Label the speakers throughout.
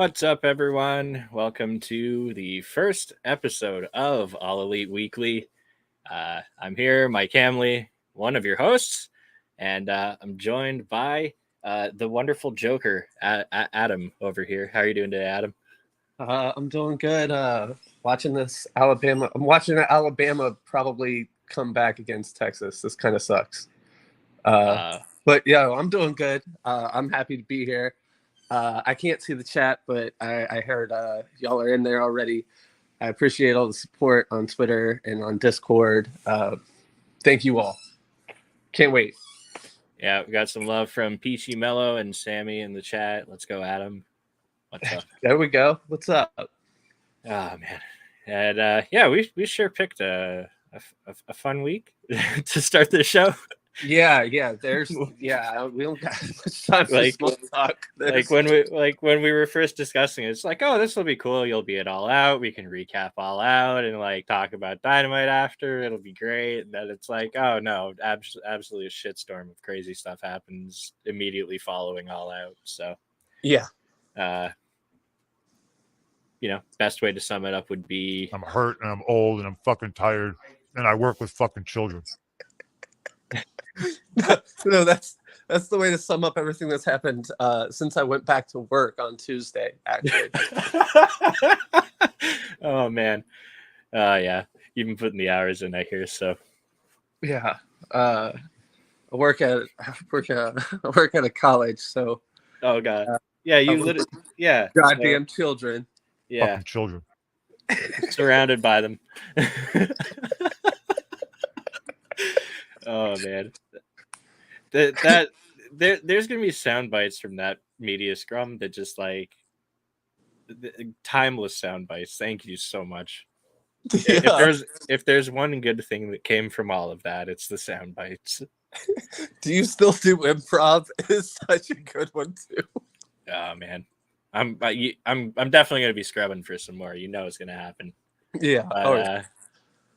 Speaker 1: What's up, everyone? Welcome to the first episode of All Elite Weekly. I'm here, Mike Hamley, one of your hosts, and I'm joined by the wonderful Joker, Adam, over here. How are you doing today, Adam?
Speaker 2: I'm doing good. Watching this Alabama. I'm watching Alabama probably come back against Texas. This kind of sucks. But yeah, I'm doing good. I'm happy to be here. I can't see the chat, but I heard y'all are in there already. I appreciate all the support on Twitter and on Discord. Thank you all. Can't wait.
Speaker 1: Yeah, we got some love from Peachy Mello and Sammy in the chat. Let's go, Adam. What's up?
Speaker 2: There we go. What's up?
Speaker 1: Oh man, and yeah, we sure picked a fun week to start this show.
Speaker 2: Yeah. We don't got much time for small talk.
Speaker 1: When we were first discussing it, it's like, oh, this will be cool. You'll be at All Out. We can recap All Out and like talk about Dynamite after. It'll be great. And then it's like, oh no, absolutely a shitstorm of crazy stuff happens immediately following All Out. So
Speaker 2: yeah.
Speaker 1: Best way to sum it up would be
Speaker 3: I'm hurt and I'm old and I'm fucking tired and I work with fucking children.
Speaker 2: No, that's the way to sum up everything that's happened since I went back to work on Tuesday, actually.
Speaker 1: Oh man. Yeah. You've been putting the hours in, I hear, so.
Speaker 2: Yeah. I work at a college, so.
Speaker 1: Oh god. Yeah, you literally. Yeah.
Speaker 2: Goddamn children.
Speaker 1: Yeah.
Speaker 3: Fucking children.
Speaker 1: Surrounded by them. Oh man. There's gonna be sound bites from that media scrum that just like timeless sound bites. Thank you so much. Yeah. If there's one good thing that came from all of that, it's the sound bites.
Speaker 2: Do you still do improv? It's such a good one too.
Speaker 1: Oh man. I'm definitely gonna be scrubbing for some more. You know it's gonna happen.
Speaker 2: Yeah.
Speaker 1: But,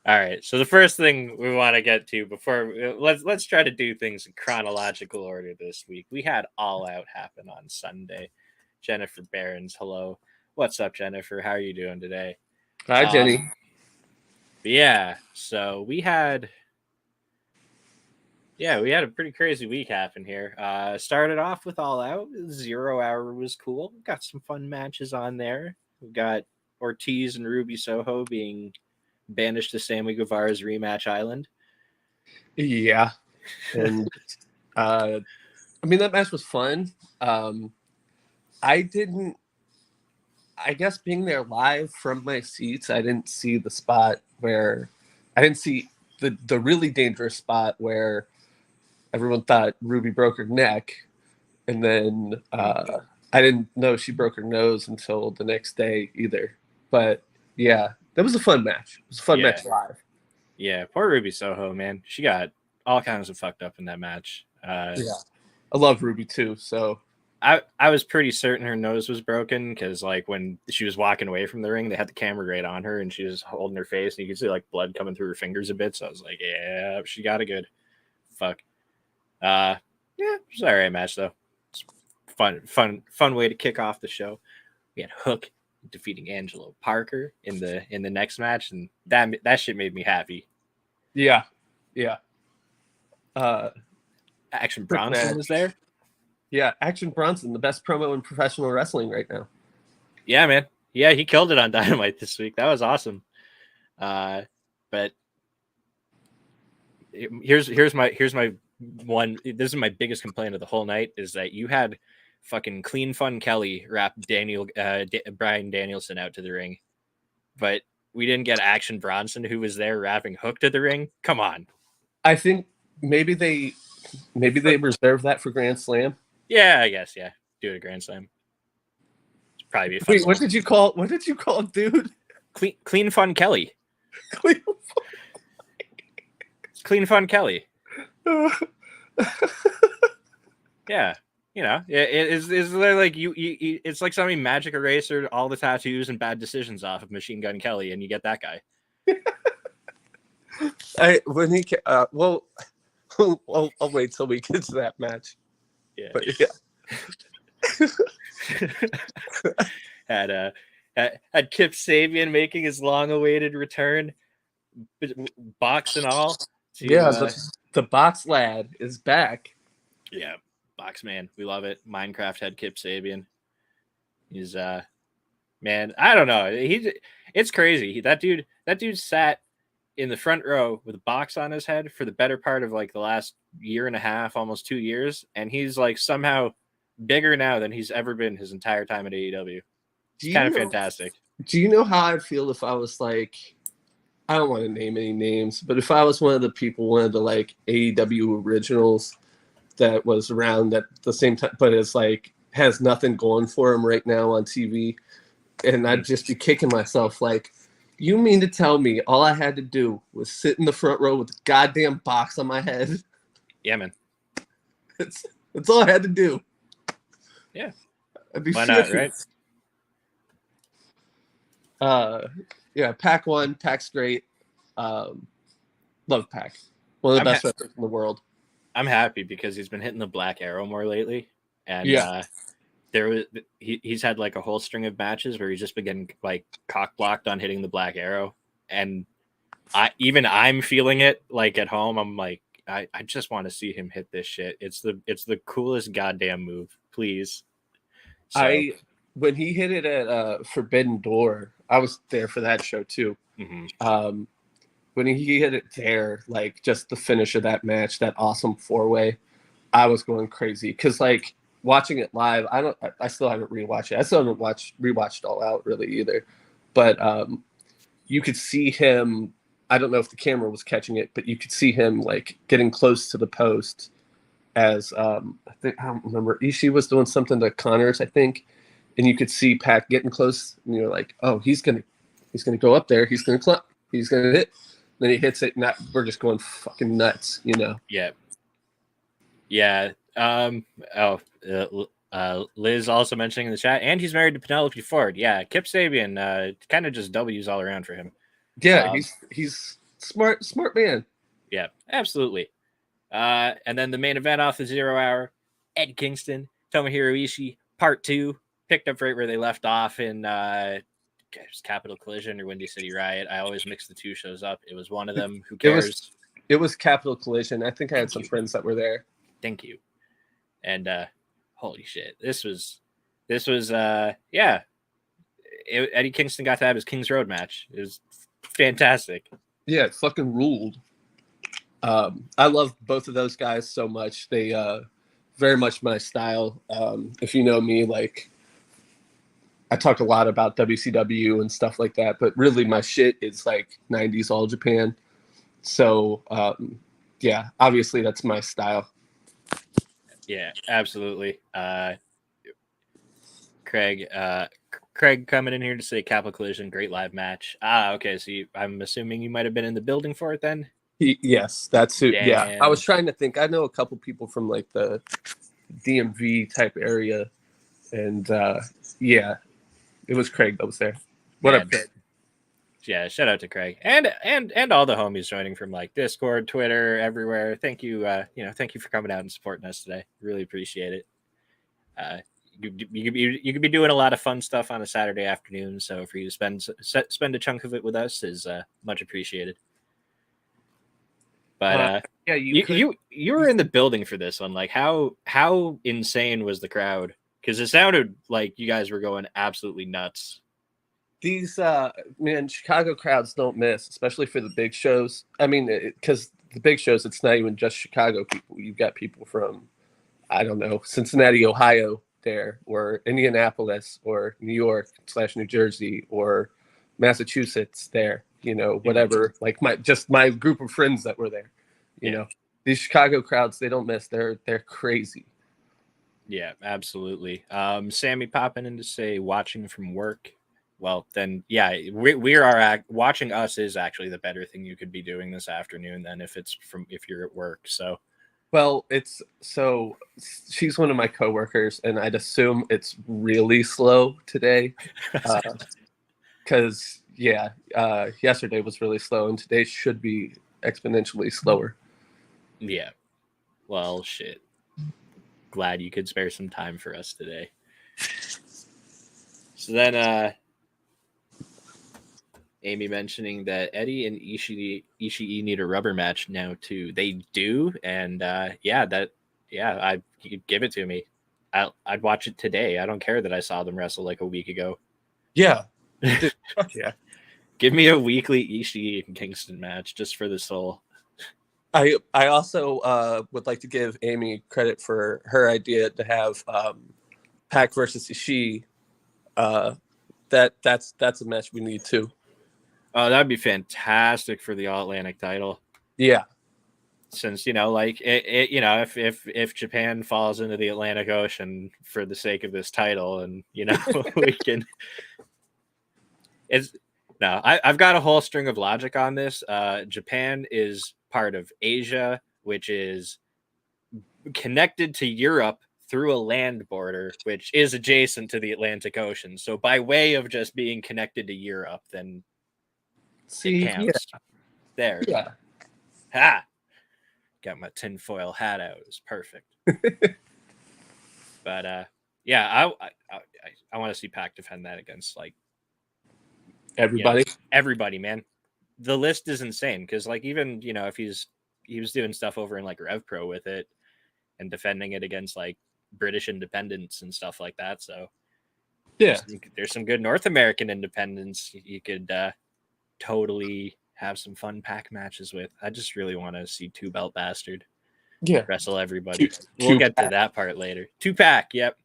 Speaker 1: all right. So the first thing we want to get to before let's try to do things in chronological order this week. We had All Out happen on Sunday. Jennifer Barons, hello. What's up, Jennifer? How are you doing today?
Speaker 2: Hi, Jenny.
Speaker 1: Yeah. So we had a pretty crazy week happen here. Started off with All Out. 0 Hour was cool. Got some fun matches on there. We got Ortiz and Ruby Soho being banished to Sammy Guevara's rematch island.
Speaker 2: Yeah. And I mean, that match was fun. I guess being there live from my seats, I didn't see the spot where I didn't see the really dangerous spot where everyone thought Ruby broke her neck. And then I didn't know she broke her nose until the next day either. But yeah, that was a fun match. It was a fun match live.
Speaker 1: Yeah, poor Ruby Soho, man. She got all kinds of fucked up in that match.
Speaker 2: Yeah, I love Ruby too. So
Speaker 1: I was pretty certain her nose was broken because like when she was walking away from the ring, they had the camera right on her and she was holding her face and you could see like blood coming through her fingers a bit. So I was like, yeah, she got it good. Fuck. Yeah, it was an alright match though. It's fun way to kick off the show. We had Hook defeating Angelo Parker in the next match, and that shit made me happy.
Speaker 2: Yeah.
Speaker 1: Action Bronson was there.
Speaker 2: Yeah, Action Bronson, the best promo in professional wrestling right now.
Speaker 1: Yeah, man. Yeah, he killed it on Dynamite this week. That was awesome. But here's my one. This is my biggest complaint of the whole night is that you had fucking Clean Fun Kelly wrap Bryan Danielson out to the ring, but we didn't get Action Bronson, who was there wrapping Hook to the ring. Come on.
Speaker 2: I think maybe they reserve that for Grand Slam.
Speaker 1: Yeah, I guess. Yeah, do it at Grand Slam. It's probably be a fun.
Speaker 2: Wait, what did you call it, dude?
Speaker 1: Clean Fun Kelly. Clean Fun Kelly. Yeah. You know, is like you it's like somebody magic eraser all the tattoos and bad decisions off of Machine Gun Kelly, and you get that guy.
Speaker 2: I'll wait till we get to that match.
Speaker 1: Yeah.
Speaker 2: But yeah.
Speaker 1: had Kip Sabian making his long-awaited return, box and all.
Speaker 2: The box lad is back.
Speaker 1: Yeah, box man, we love it. Minecraft had Kip Sabian. He's man, I don't know. It's crazy. That dude sat in the front row with a box on his head for the better part of like the last year and a half, almost 2 years, and he's like somehow bigger now than he's ever been his entire time at AEW. It's kind of fantastic.
Speaker 2: Do you know how I'd feel if I was like, I don't want to name any names, but if I was one of the like AEW originals that was around at the same time, but it's like has nothing going for him right now on TV, and I'd just be kicking myself like, you mean to tell me all I had to do was sit in the front row with a goddamn box on my head?
Speaker 1: Yeah, man.
Speaker 2: That's all I had to do.
Speaker 1: Yeah. Why not, right?
Speaker 2: Yeah, Pac won. Pac's great. Love Pac. One of the best wrestlers in the world.
Speaker 1: I'm happy because he's been hitting the Black Arrow more lately, and he's had like a whole string of matches where he's just been getting like cock blocked on hitting the Black Arrow, and I'm feeling it like at home. I'm like, I just want to see him hit this shit. It's the coolest goddamn move, please. So,
Speaker 2: when he hit it at Forbidden Door, I was there for that show too.
Speaker 1: Mm-hmm.
Speaker 2: When he hit it there, like just the finish of that match, that awesome 4-way, I was going crazy because like watching it live, I still haven't rewatched it. I still haven't rewatched All Out really either, but you could see him. I don't know if the camera was catching it, but you could see him like getting close to the post as I don't remember, Ishii was doing something to Connors, I think, and you could see Pac getting close, and you're like, oh, he's gonna go up there, he's gonna climb, he's gonna hit. Then he hits it, and we're just going fucking nuts, you know?
Speaker 1: Yeah. Yeah. Liz also mentioning in the chat, and he's married to Penelope Ford. Yeah, Kip Sabian, kind of just W's all around for him.
Speaker 2: Yeah, he's smart man.
Speaker 1: Yeah, absolutely. And then the main event off the 0 hour, Ed Kingston, Tomohiro Ishii, Part 2, picked up right where they left off in Capital Collision or Windy City Riot. I always mix the two shows up. It was one of them. Who cares?
Speaker 2: It was Capital Collision. I think I had some friends that were there.
Speaker 1: Thank you. And holy shit, this was yeah. Eddie Kingston got to have his King's Road match. It was fantastic.
Speaker 2: Yeah, it fucking ruled. I love both of those guys so much. They very much my style. If you know me, like I talk a lot about WCW and stuff like that, but really my shit is like 90s All Japan. So yeah, obviously that's my style.
Speaker 1: Yeah, absolutely. Craig coming in here to say Capital Collision, great live match. Okay, so I'm assuming you might have been in the building for it then?
Speaker 2: Yes, that's it. Yeah, I was trying to think. I know a couple people from like the DMV type area, and yeah, it was Craig that was there. What up, Craig?
Speaker 1: Yeah, shout out to Craig and all the homies joining from like Discord, Twitter, everywhere. Thank you, thank you for coming out and supporting us today. Really appreciate it. You could be doing a lot of fun stuff on a Saturday afternoon, so for you to spend a chunk of it with us is much appreciated. But
Speaker 2: yeah,
Speaker 1: you were in the building for this one. Like how insane was the crowd? Because it sounded like you guys were going absolutely nuts.
Speaker 2: These Chicago crowds don't miss, especially for the big shows. I mean, because the big shows, it's not even just Chicago people. You've got people from, I don't know, Cincinnati, Ohio there, or Indianapolis, or New York / New Jersey, or Massachusetts there. You know, whatever. Like my group of friends that were there. You know, these Chicago crowds, they don't miss. They're crazy.
Speaker 1: Yeah, absolutely. Sammy popping in to say watching from work. Well, then, yeah, we are watching us is actually the better thing you could be doing this afternoon than if you're at work. So,
Speaker 2: well, she's one of my coworkers, and I'd assume it's really slow today, because yesterday was really slow, and today should be exponentially slower.
Speaker 1: Yeah. Well, shit. Glad you could spare some time for us today. So then Amy mentioning that Eddie and Ishii need a rubber match now too. They do, and I you could give it to me. I'd watch it today. I don't care that I saw them wrestle like a week ago.
Speaker 2: Yeah. Dude, fuck yeah.
Speaker 1: Give me a weekly Ishii and Kingston match just for the soul.
Speaker 2: I also would like to give Amy credit for her idea to have Pac versus Ishii. That's a match we need too.
Speaker 1: Oh, that'd be fantastic for the All Atlantic title.
Speaker 2: Yeah.
Speaker 1: Since like if Japan falls into the Atlantic Ocean for the sake of this title, and we can. I've got a whole string of logic on this. Japan is part of Asia, which is connected to Europe through a land border, which is adjacent to the Atlantic Ocean. So by way of just being connected to Europe, then it counts. Yeah. There.
Speaker 2: Yeah.
Speaker 1: Ha! Got my tinfoil hat out. It was perfect. But I want to see Pac defend that against like
Speaker 2: everybody.
Speaker 1: Everybody, man. The list is insane because like even if he was doing stuff over in like Rev Pro with it and defending it against like British independents and stuff like that. So
Speaker 2: yeah,
Speaker 1: there's some good North American independents you could totally have some fun Pac matches with. I just really want to see Two Belt Bastard wrestle everybody. We'll get to that part later. 2-Pac, yep.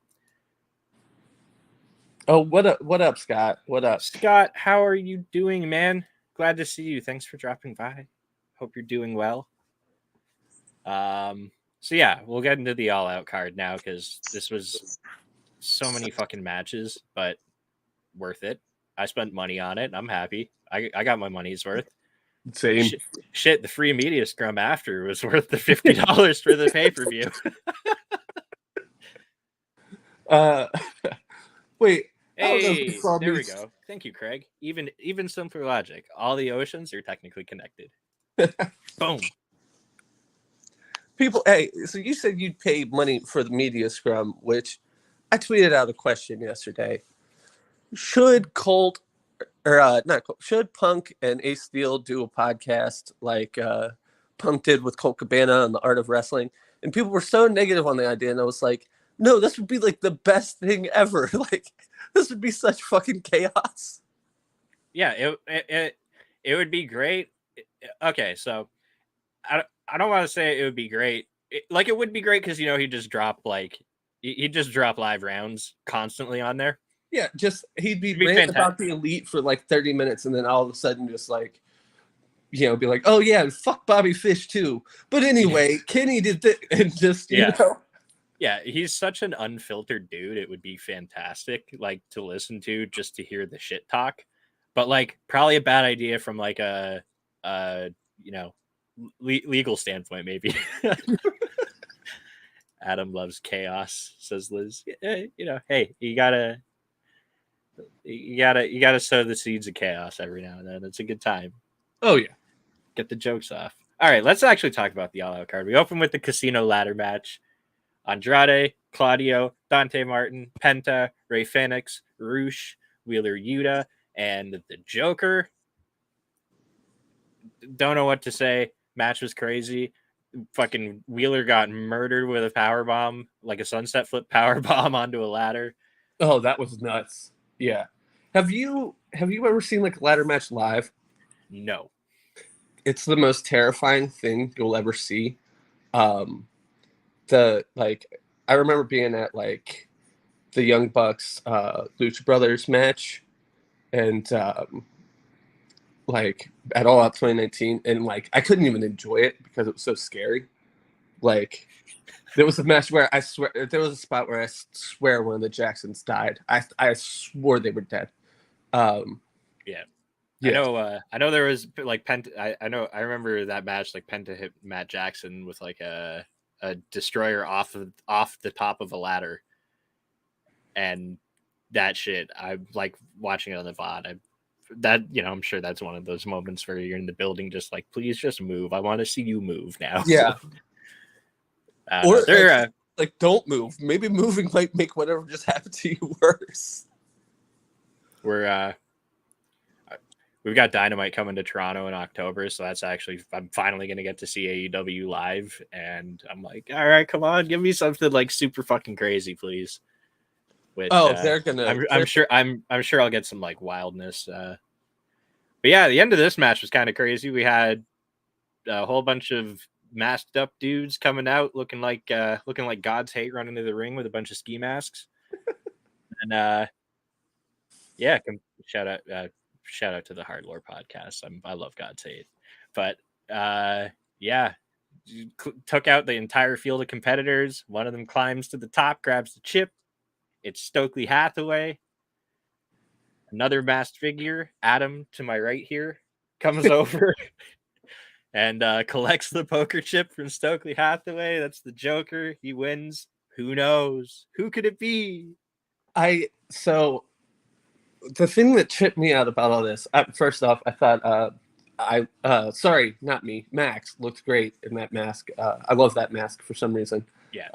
Speaker 2: Oh, what up, Scott? What up?
Speaker 1: Scott, how are you doing, man? Glad to see you. Thanks for dropping by. Hope you're doing well. So yeah, we'll get into the All Out card now because this was so many fucking matches, but worth it. I spent money on it. I'm happy. I got my money's worth.
Speaker 2: Same.
Speaker 1: Shit, the free media scrum after was worth the $50 for the pay-per-view.
Speaker 2: Wait.
Speaker 1: Hey, there we go. Thank you, Craig. Even simpler logic. All the oceans are technically connected. Boom.
Speaker 2: People, hey, so you said you'd pay money for the media scrum, which I tweeted out a question yesterday. Should should Punk and Ace Steel do a podcast like Punk did with Colt Cabana on the Art of Wrestling? And people were so negative on the idea, and I was like, no, this would be like the best thing ever. Like, this would be such fucking chaos.
Speaker 1: Yeah, it would be great. Okay, so I don't want to say it would be great. It would be great because he'd just drop live rounds constantly on there.
Speaker 2: Yeah, he'd be ranting about the Elite for like 30 minutes, and then all of a sudden just like, be like, oh yeah, and fuck Bobby Fish too. But anyway, Kenny did that, and just you know.
Speaker 1: Yeah, he's such an unfiltered dude. It would be fantastic, like to listen to just to hear the shit talk. But like, probably a bad idea from like a legal standpoint, maybe. Adam loves chaos, says Liz. Hey, you gotta sow the seeds of chaos every now and then. It's a good time.
Speaker 2: Oh yeah,
Speaker 1: get the jokes off. All right, let's actually talk about the All Out card. We open with the Casino ladder match. Andrade, Claudio, Dante Martin, Penta, Rey Fenix, Roosh, Wheeler Yuta, and the Joker. Don't know what to say. Match was crazy. Fucking Wheeler got murdered with a power bomb, like a sunset flip power bomb onto a ladder.
Speaker 2: Oh, that was nuts. Yeah. Have you ever seen like a ladder match live?
Speaker 1: No.
Speaker 2: It's the most terrifying thing you'll ever see. I remember being at like the Young Bucks Lucha Brothers match, and like at All Out 2019, and like I couldn't even enjoy it because it was so scary. Like there was a match where there was a spot where I swear one of the Jacksons died. I swore they were dead.
Speaker 1: Yeah. I know there was like Penta. I remember that match. Like Penta hit Matt Jackson with like a destroyer off the top of a ladder, and that shit. I like watching it on the VOD. I'm sure that's one of those moments where you're in the building, just like, please just move. I want to see you move now.
Speaker 2: Yeah. Or like, don't move. Maybe moving might make whatever just happened to you worse.
Speaker 1: we've got Dynamite coming to Toronto in October, so I'm finally gonna get to see AEW live, and I'm like, all right, come on, give me something like super fucking crazy, please. Which
Speaker 2: they're gonna.
Speaker 1: I'm sure I'll get some like wildness. But yeah, the end of this match was kind of crazy. We had a whole bunch of masked up dudes coming out looking like God's hate running into the ring with a bunch of ski masks. And yeah, shout out to the Hard Lore podcast. I love God's hate. But yeah, took out the entire field of competitors. One of them climbs to the top, grabs the chip. It's Stokely Hathaway. Another masked figure, Adam, to my right here, comes over and collects the poker chip from Stokely Hathaway. That's the Joker. He wins. Who knows? Who could it be?
Speaker 2: So the thing that tripped me out about all this, first off, I thought sorry, not me, Max looked great in that mask. I love that mask for some reason.
Speaker 1: Yes.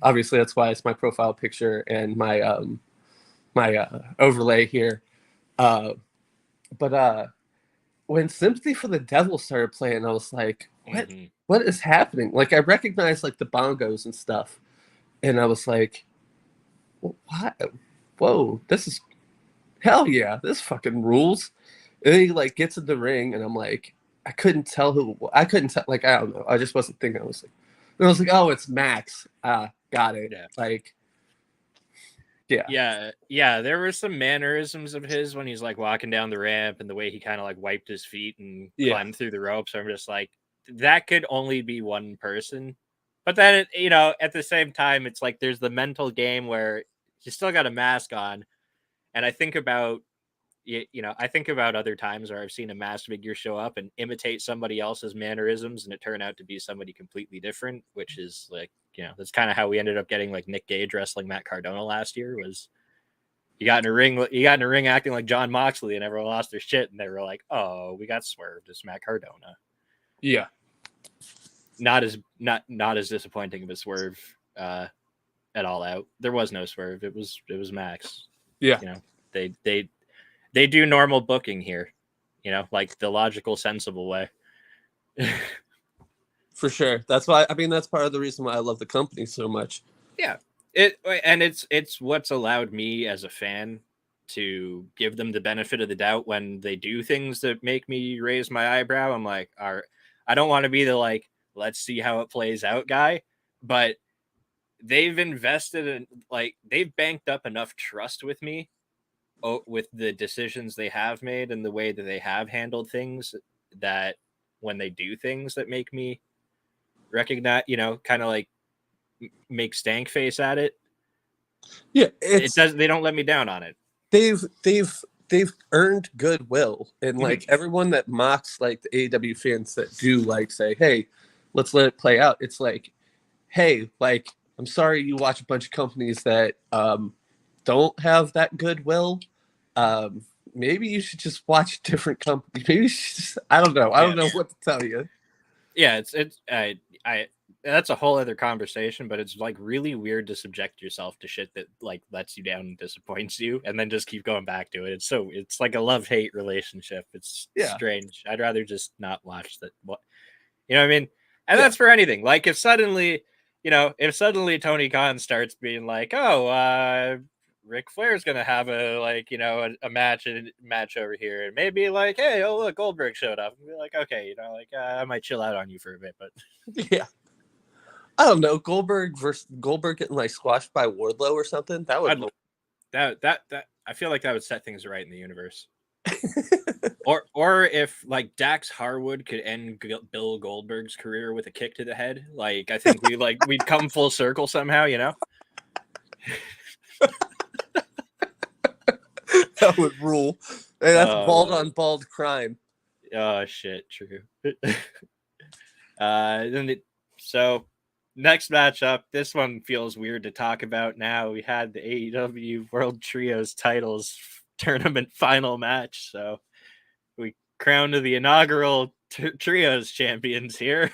Speaker 2: Obviously that's why it's my profile picture and my overlay here. But when Sympathy for the Devil started playing, I was like, what is happening? Like, I recognized like the bongos and stuff, and I was like, what? Whoa, this is hell yeah, this fucking rules. And then he like gets in the ring, and I'm like, I couldn't tell, like, I don't know, I just wasn't thinking. I was like, oh, it's Max. Got it.
Speaker 1: Yeah.
Speaker 2: Like,
Speaker 1: yeah. There were some mannerisms of his when he's like walking down the ramp, and the way he kind of like wiped his feet and climbed through the ropes. I'm just like, that could only be one person. But then, at the same time, it's like there's the mental game where you still got a mask on, and I think about other times where I've seen a masked figure show up and imitate somebody else's mannerisms, and it turned out to be somebody completely different, which is like, that's kind of how we ended up getting like Nick Gage wrestling Matt Cardona last year. Was you got in a ring acting like John Moxley, and everyone lost their shit, and they were like, oh, we got swerved. It's Matt Cardona.
Speaker 2: Yeah.
Speaker 1: Not as disappointing of a swerve at All Out. There was no swerve. It was Max.
Speaker 2: Yeah.
Speaker 1: They do normal booking here, like the logical, sensible way.
Speaker 2: For sure. That's why, that's part of the reason why I love the company so much.
Speaker 1: Yeah. It's what's allowed me as a fan to give them the benefit of the doubt when they do things that make me raise my eyebrow. I'm like, I don't want to be the like, let's see how it plays out guy, but they've invested in, like, they've banked up enough trust with me with the decisions they have made and the way that they have handled things, that when they do things that make me recognize, kind of like make stank face at it.
Speaker 2: Yeah.
Speaker 1: They don't let me down on it.
Speaker 2: They've earned goodwill, and like everyone that mocks like the AEW fans that do like say, hey, let's let it play out. It's like, hey, like, I'm sorry you watch a bunch of companies that don't have that goodwill. Maybe you should just watch a different company. Maybe you should just, I don't know. I don't know what to tell you.
Speaker 1: Yeah, I that's a whole other conversation, but it's like really weird to subject yourself to shit that like lets you down and disappoints you, and then just keep going back to it. It's like a love-hate relationship. It's strange. I'd rather just not watch that. What, you know what I mean? And that's for anything. Like if suddenly Tony Khan starts being like, oh, Ric Flair's gonna have a match over here, and maybe like, hey, oh look, Goldberg showed up, and be like, okay, I might chill out on you for a bit, but
Speaker 2: yeah, I don't know, Goldberg getting like squashed by Wardlow or something. That would
Speaker 1: that I feel like that would set things right in the universe. or if like Dax Harwood could end Bill Goldberg's career with a kick to the head, like I think we'd come full circle somehow,
Speaker 2: That would rule. Hey, that's bald on bald crime.
Speaker 1: Oh shit, true. So next matchup, this one feels weird to talk about now. We had the AEW World Trios titles tournament final match, so we crowned the inaugural Trios champions here.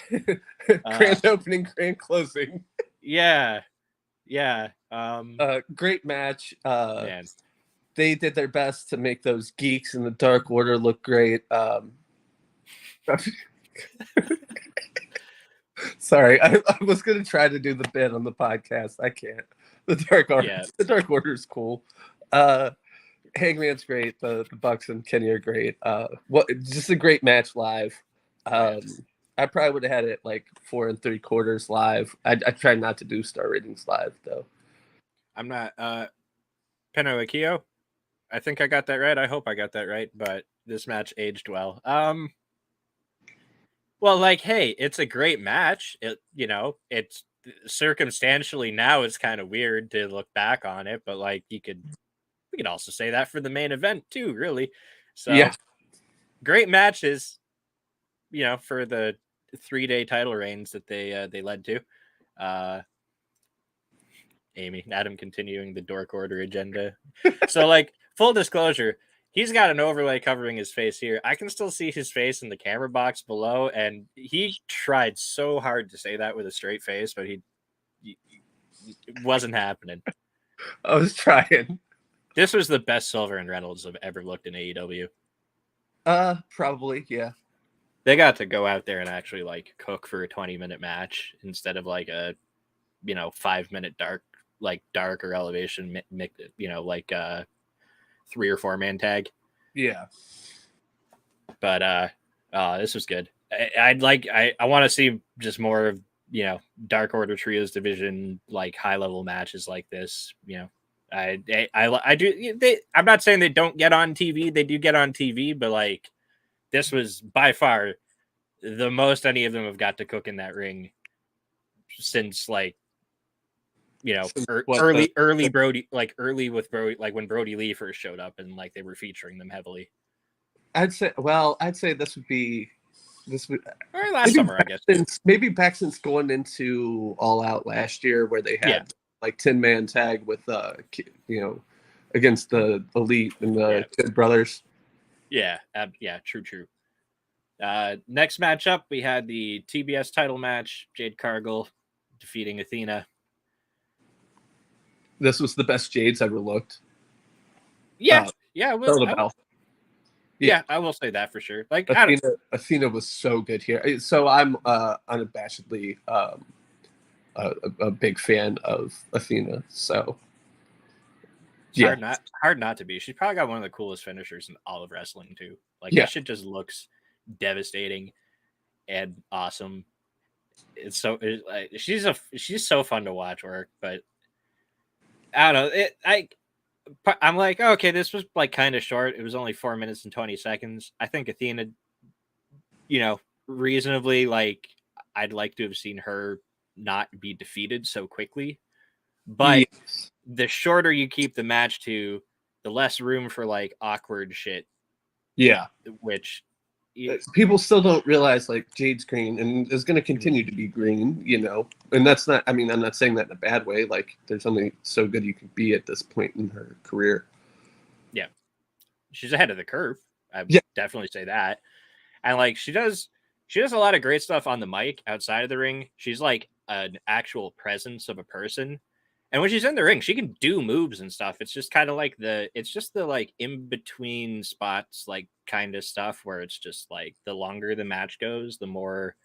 Speaker 2: Grand opening, grand closing.
Speaker 1: Yeah.
Speaker 2: Great match.
Speaker 1: Man.
Speaker 2: they did their best to make those geeks in the Dark Order look great. Sorry, I was going to try to do the bit on the podcast. I can't. The Dark Order is cool. Hangman's great. The Bucks and Kenny are great. Just a great match live. I probably would have had it like 4 3/4 live. I try not to do star ratings live though.
Speaker 1: I'm not Peno Akio. I think I got that right. I hope I got that right. But this match aged well. Well, like, hey, it's a great match. It's circumstantially now it's kind of weird to look back on it, but like we could also say that for the main event too, really. So yeah, great matches, for the 3-day title reigns that they led to. Adam continuing the Dork Order agenda. So like full disclosure, he's got an overlay covering his face here. I can still see his face in the camera box below, and he tried so hard to say that with a straight face, but it wasn't happening.
Speaker 2: I was trying.
Speaker 1: This was the best Silver and Reynolds have ever looked in AEW.
Speaker 2: Probably, yeah.
Speaker 1: They got to go out there and actually like cook for a 20-minute match instead of like a 5-minute dark or elevation, like 3 or 4 man tag.
Speaker 2: Yeah.
Speaker 1: But this was good. I want to see just more of Dark Order Trios division, like high level matches like this. I do. I'm not saying they don't get on TV. They do get on TV, but like this was by far the most any of them have got to cook in that ring since like early Brody, like early with Brody, like when Brody Lee first showed up and like they were featuring them heavily.
Speaker 2: I'd say this would
Speaker 1: or last summer, I guess.
Speaker 2: Maybe back since going into All Out last year where they had like 10-man tag with against the Elite and the Kid Brothers.
Speaker 1: Yeah, true. Next matchup, we had the TBS title match, Jade Cargill defeating Athena.
Speaker 2: This was the best Jade's ever looked.
Speaker 1: Yeah, I will say that for sure. Like
Speaker 2: Athena was so good here. So I'm unabashedly a big fan of Athena. So
Speaker 1: hard not to be. She's probably got one of the coolest finishers in all of wrestling too. Like that shit just looks devastating and awesome. She's so fun to watch work, but I don't know. I'm like, okay, this was like kind of short. It was only 4 minutes and 20 seconds. I think Athena, reasonably, like I'd like to have seen her not be defeated so quickly. But the shorter you keep the match to, the less room for like awkward shit.
Speaker 2: Yeah.
Speaker 1: Which
Speaker 2: people still don't realize like Jade's green and is going to continue to be green, and that's not, I'm not saying that in a bad way. Like there's only so good you can be at this point in her career. Yeah.
Speaker 1: She's ahead of the curve. I definitely say that. And like, she does a lot of great stuff on the mic outside of the ring. She's like an actual presence of a person. And when she's in the ring, she can do moves and stuff. It's just kind of like the like in between spots, like kind of stuff where it's just like the longer the match goes, the more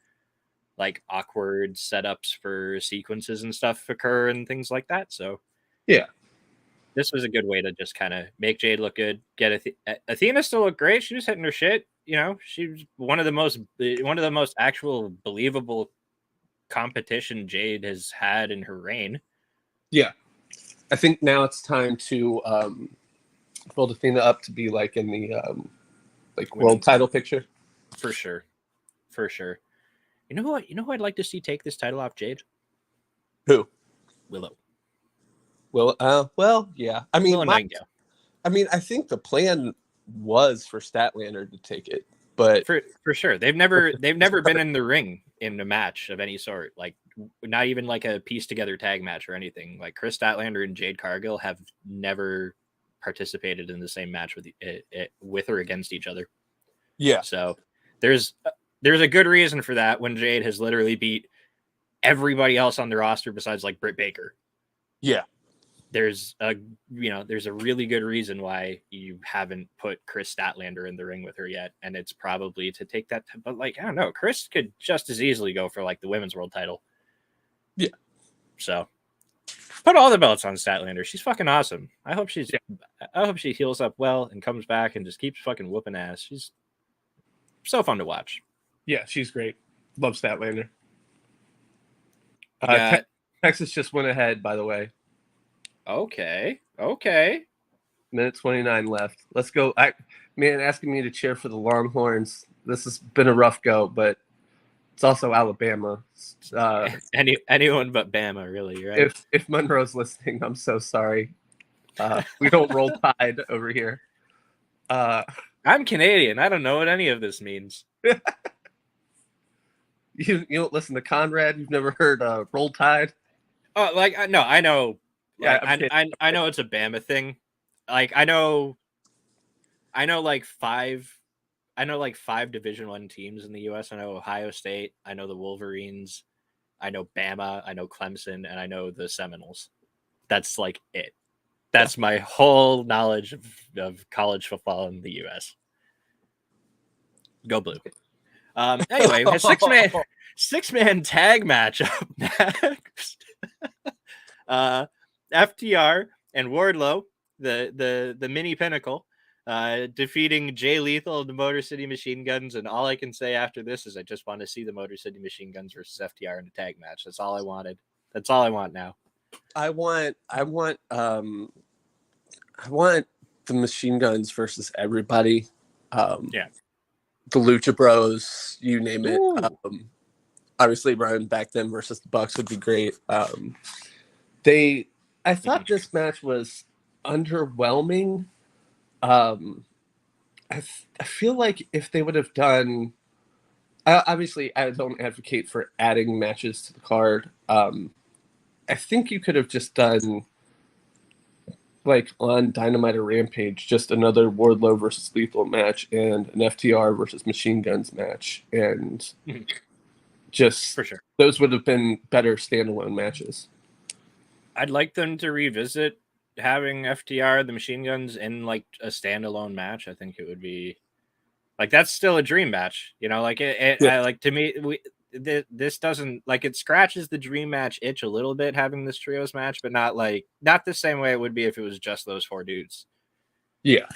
Speaker 1: like awkward setups for sequences and stuff occur and things like that. So
Speaker 2: yeah,
Speaker 1: this was a good way to just kind of make Jade look good. Get Athena still look great. She was hitting her shit. She was one of the most actual believable competition Jade has had in her reign.
Speaker 2: Yeah, I think now it's time to build Athena up to be like in the world title picture.
Speaker 1: For sure. You know who I'd like to see take this title off Jade?
Speaker 2: Who?
Speaker 1: Willow.
Speaker 2: Well, yeah. I think the plan was for Statlander to take it, but
Speaker 1: for sure they've never been in the ring in a match of any sort, like not even like a piece together tag match or anything. Like Chris Statlander and Jade Cargill have never participated in the same match with or against each other.
Speaker 2: Yeah.
Speaker 1: So there's a good reason for that when Jade has literally beat everybody else on the roster besides like Britt Baker.
Speaker 2: Yeah.
Speaker 1: there's a really good reason why you haven't put Chris Statlander in the ring with her yet, and it's probably to take that. But like, I don't know, Chris could just as easily go for like the women's world title.
Speaker 2: Yeah.
Speaker 1: So put all the belts on Statlander. She's fucking awesome. I hope she heals up well and comes back and just keeps fucking whooping ass. She's so fun to watch.
Speaker 2: Yeah, she's great. Love Statlander.
Speaker 1: Yeah.
Speaker 2: Texas just went ahead, by the way.
Speaker 1: Okay.
Speaker 2: Minute 29 left. Let's go. Man, asking me to cheer for the Longhorns. This has been a rough go, but it's also Alabama.
Speaker 1: Anyone but Bama, really, right?
Speaker 2: If Monroe's listening, I'm so sorry. We don't roll Tide over here.
Speaker 1: I'm Canadian. I don't know what any of this means.
Speaker 2: You don't listen to Conrad? You've never heard Roll Tide?
Speaker 1: Oh, like no, I know.
Speaker 2: Yeah,
Speaker 1: I know it's a Bama thing. Like I know like five Division I teams in the U.S. I know Ohio State. I know the Wolverines. I know Bama. I know Clemson, and I know the Seminoles. That's like it. That's my whole knowledge of college football in the U.S. Go Blue. Anyway, a six-man tag match up next. FTR and Wardlow, the mini pinnacle, defeating Jay Lethal of the Motor City Machine Guns. And all I can say after this is I just want to see the Motor City Machine Guns versus FTR in a tag match. That's all I wanted. That's all I want now.
Speaker 2: I want the Machine Guns versus everybody.
Speaker 1: Yeah.
Speaker 2: The Lucha Bros, you name it. Obviously, running back then versus the Bucks would be great. I thought this match was underwhelming. I feel like if they would have done, obviously, I don't advocate for adding matches to the card. I think you could have just done, like on Dynamite or Rampage, just another Wardlow versus Lethal match and an FTR versus Machine Guns match, and just
Speaker 1: for sure
Speaker 2: those would have been better standalone matches.
Speaker 1: I'd like them to revisit having FTR, the Machine Guns, in like a standalone match. I think it would be like that's still a dream match, you know. Like like to me, this doesn't like it scratches the dream match itch a little bit having this trios match, but not the same way it would be if it was just those four dudes.
Speaker 2: Yeah.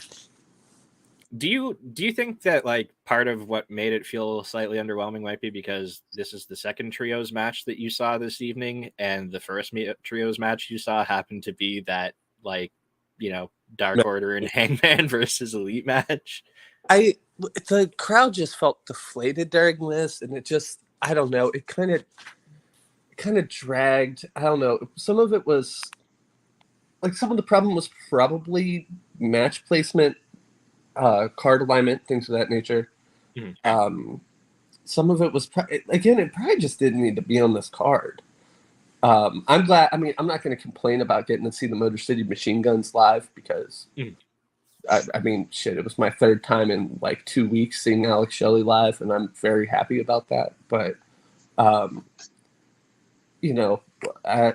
Speaker 1: Do you think that like part of what made it feel slightly underwhelming might be because this is the second trios match that you saw this evening, and the first trios match you saw happened to be that like, you know, Dark Order and Hangman versus Elite match?
Speaker 2: The crowd just felt deflated during this, and it just, I don't know, it kind of dragged. I don't know. Some of it was like, some of the problem was probably match placement, card alignment, things of that nature. Some of it was again, it probably just didn't need to be on this card. I'm glad. I mean, I'm not going to complain about getting to see the Motor City Machine Guns live because I mean, shit, it was my third time in like 2 weeks seeing Alex Shelley live, and I'm very happy about that. But, you know, I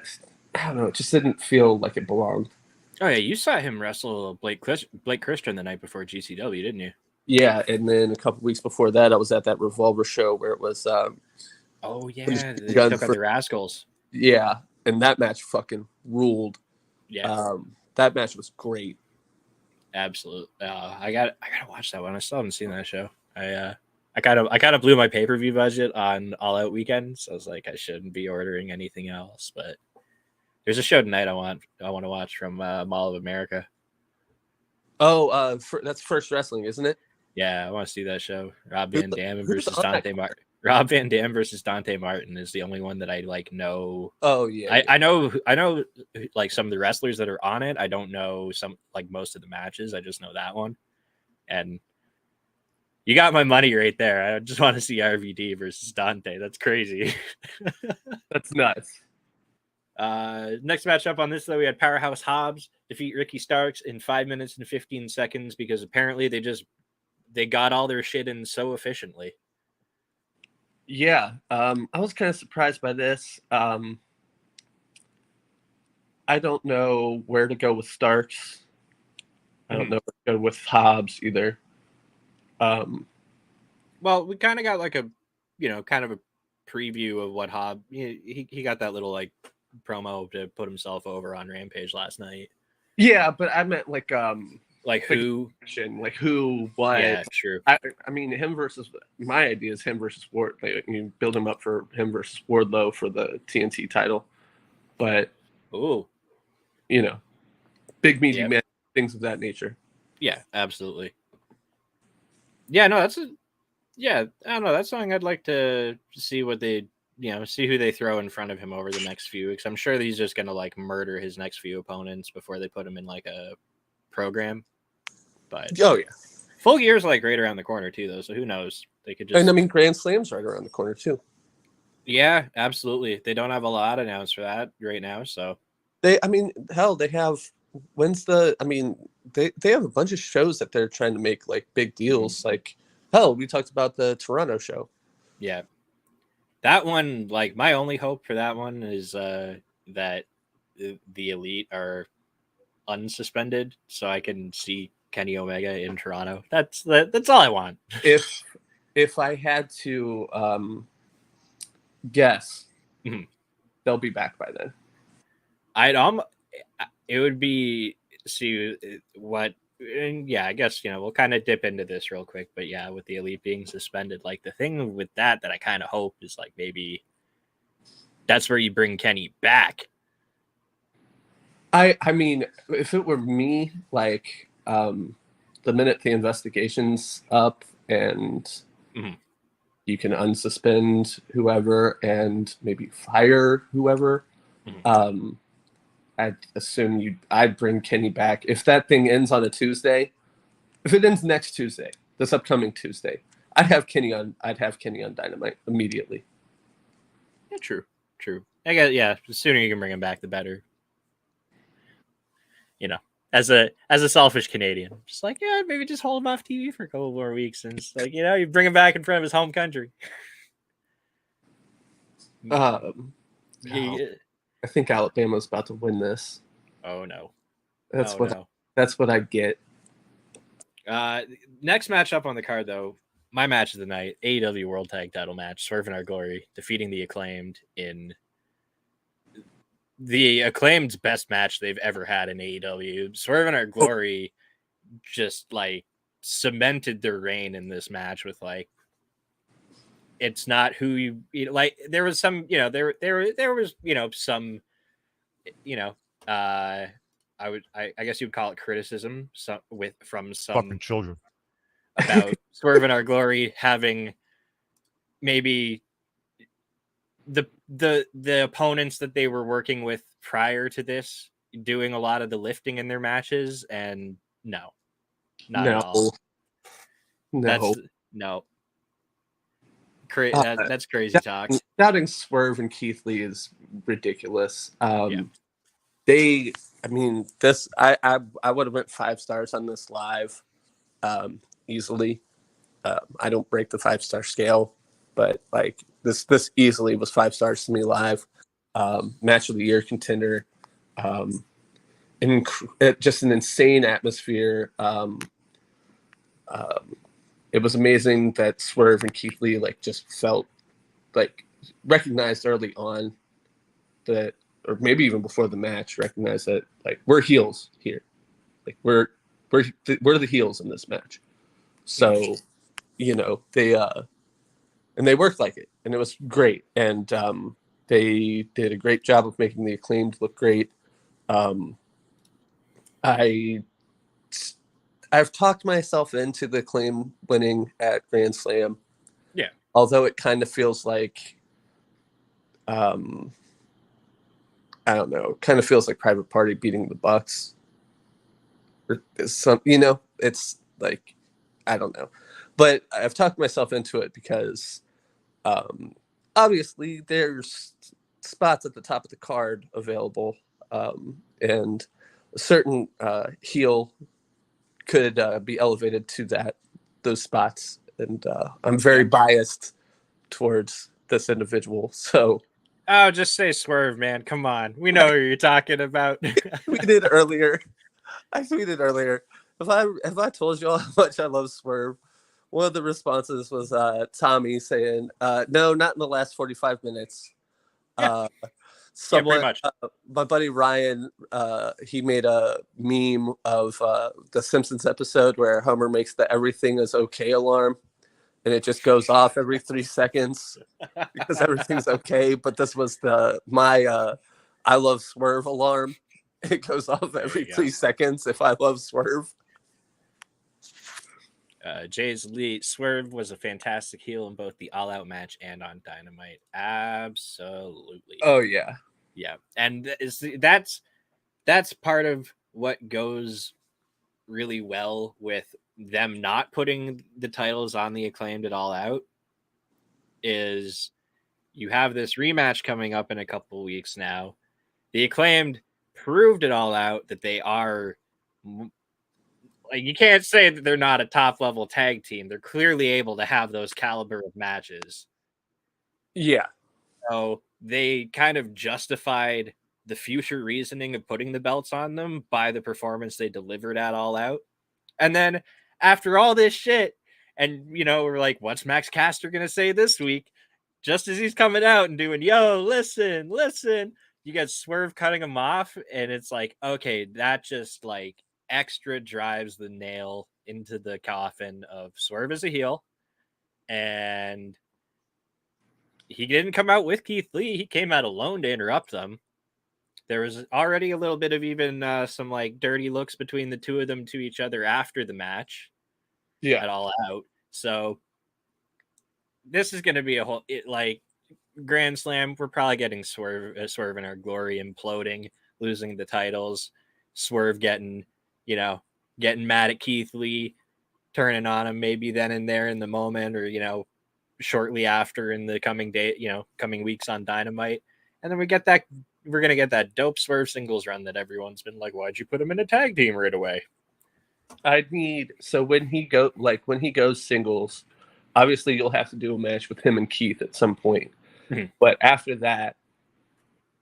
Speaker 2: don't know, it just didn't feel like it belonged.
Speaker 1: Oh, yeah, you saw him wrestle Blake Christian the night before GCW, didn't you?
Speaker 2: Yeah, and then a couple weeks before that, I was at that Revolver show where it was...
Speaker 1: oh, yeah, they took out the Rascals.
Speaker 2: Yeah, and that match fucking ruled.
Speaker 1: Yeah.
Speaker 2: That match was great.
Speaker 1: Absolutely. I gotta watch that one. I still haven't seen that show. I kind of blew my pay-per-view budget on All Out weekend, so I was like, I shouldn't be ordering anything else. But there's a show tonight I want to watch from Mall of America.
Speaker 2: Oh, that's First Wrestling, isn't it?
Speaker 1: Yeah, I want to see that show. Rob Van Dam versus Dante Martin. Rob Van Dam versus Dante Martin is the only one that I like know.
Speaker 2: Oh yeah,
Speaker 1: I know like some of the wrestlers that are on it. I don't know some like most of the matches. I just know that one. And you got my money right there. I just want to see RVD versus Dante. That's crazy.
Speaker 2: That's nuts.
Speaker 1: Next matchup on this though, we had Powerhouse Hobbs defeat Ricky Starks in 5 minutes and 15 seconds because apparently they got all their shit in so efficiently.
Speaker 2: Yeah, I was kind of surprised by this. I don't know where to go with Starks. I don't
Speaker 1: Mhm.
Speaker 2: know where to go with Hobbs either.
Speaker 1: Well, we kind of got like a, kind of a preview of what he got that little like promo to put himself over on Rampage last night.
Speaker 2: Yeah, but I meant like
Speaker 1: who?
Speaker 2: like who, what?
Speaker 1: Yeah, true.
Speaker 2: I mean, him versus my idea is him versus Ward. Like, you build him up for him versus Wardlow for the TNT title, but
Speaker 1: Ooh,
Speaker 2: big meaty
Speaker 1: yep.
Speaker 2: man, things of that nature.
Speaker 1: Yeah, absolutely. Yeah, no, I don't know. That's something I'd like to see what they, see who they throw in front of him over the next few weeks. I'm sure he's just gonna like murder his next few opponents before they put him in like a program. But
Speaker 2: Oh yeah,
Speaker 1: Full Gear's like right around the corner too, though. So who knows? They could just.
Speaker 2: and I mean, Grand Slam's right around the corner too.
Speaker 1: Yeah, absolutely. They don't have a lot announced for that right now, so
Speaker 2: They have. When's the? I mean, they have a bunch of shows that they're trying to make like big deals.
Speaker 1: Mm-hmm.
Speaker 2: Like we talked about the Toronto show.
Speaker 1: Yeah, that one. Like my only hope for that one is that the Elite are unsuspended, so I can see Kenny Omega in Toronto. That's all I want.
Speaker 2: If I had to guess, they'll be back by then.
Speaker 1: It would be see what. And yeah, I guess we'll kind of dip into this real quick, but yeah, with the Elite being suspended, like the thing with that I kind of hope is like maybe that's where you bring Kenny back.
Speaker 2: I mean, if it were me, like the minute the investigation's up and you can unsuspend whoever and maybe fire whoever, I'd assume I'd bring Kenny back. If that thing ends on a Tuesday, if it ends next Tuesday, this upcoming Tuesday, I'd have Kenny on Dynamite immediately.
Speaker 1: Yeah, true. I guess the sooner you can bring him back, the better. As a selfish Canadian, just like maybe just hold him off TV for a couple more weeks, and it's like you bring him back in front of his home country.
Speaker 2: I think Alabama's about to win this.
Speaker 1: Oh no,
Speaker 2: that's what I get.
Speaker 1: Next match up on the card, though, my match of the night: AEW World Tag Title match. Swerve and Our Glory defeating the Acclaimed in the Acclaimed's best match they've ever had in AEW. Swerve and Our Glory just like cemented their reign in this match with like it's not who you like. There was some, there was some, I guess you'd call it criticism from some
Speaker 3: fucking children
Speaker 1: about Swerve and Our Glory having maybe the opponents that they were working with prior to this doing a lot of the lifting in their matches, and not at all. No. That's crazy talk.
Speaker 2: Doubting Swerve and Keith Lee is ridiculous. This I would have went 5 stars on this live easily. I don't break the 5-star scale, but like this easily was 5 stars to me live. Match of the year contender. Just an insane atmosphere. It was amazing that Swerve and Keith Lee like just felt like recognized early on that, or maybe even before the match, recognized that like we're heels here, like we're the heels in this match. So they worked like it, and it was great, and they did a great job of making the Acclaimed look great. I've talked myself into the Acclaim winning at Grand Slam.
Speaker 1: Yeah.
Speaker 2: Although it kind of feels like, I don't know, kind of feels like Private Party beating the Bucks. Or it's like, I don't know. But I've talked myself into it because obviously there's spots at the top of the card available, and a certain heel could be elevated to those spots, and I'm very biased towards this individual, so
Speaker 1: Oh, just say Swerve, man. Come on. We know who you're talking about.
Speaker 2: I tweeted earlier. If I told you all how much I love Swerve, one of the responses was Tommy saying, "No, not in the last 45 minutes."
Speaker 1: Yeah.
Speaker 2: Someone,
Speaker 1: pretty much.
Speaker 2: My buddy Ryan, he made a meme of the Simpsons episode where Homer makes the "everything is okay" alarm, and it just goes off every 3 seconds because everything's okay. But this was my "I love Swerve" alarm. It goes off every 3 seconds if I love Swerve.
Speaker 1: Jay's lead. Swerve was a fantastic heel in both the All Out match and on Dynamite. Absolutely.
Speaker 2: Oh yeah.
Speaker 1: Yeah, and that's part of what goes really well with them not putting the titles on the Acclaimed at All Out. Is you have this rematch coming up in a couple of weeks now. The Acclaimed proved it All Out that they are, like, you can't say that they're not a top level tag team. They're clearly able to have those caliber of matches.
Speaker 2: Yeah.
Speaker 1: So they kind of justified the future reasoning of putting the belts on them by the performance they delivered at All Out. And then after all this shit, and we're like, what's Max Caster gonna say this week? Just as he's coming out and doing, yo, listen, you get Swerve cutting him off, and it's like, okay, that just like extra drives the nail into the coffin of Swerve as a heel. And he didn't come out with Keith Lee. He came out alone to interrupt them. There was already a little bit of even some like dirty looks between the two of them to each other after the match.
Speaker 2: Yeah.
Speaker 1: At All Out. So this is going to be a whole Grand Slam. We're probably getting Swerve in our glory, imploding, losing the titles. Swerve getting mad at Keith Lee, turning on him maybe then and there in the moment, or shortly after in the coming weeks on Dynamite. And then we're going to get that dope Swerve singles run that everyone's been like, why'd you put him in a tag team right away?
Speaker 2: When he goes singles, obviously you'll have to do a match with him and Keith at some point.
Speaker 1: Mm-hmm.
Speaker 2: But after that,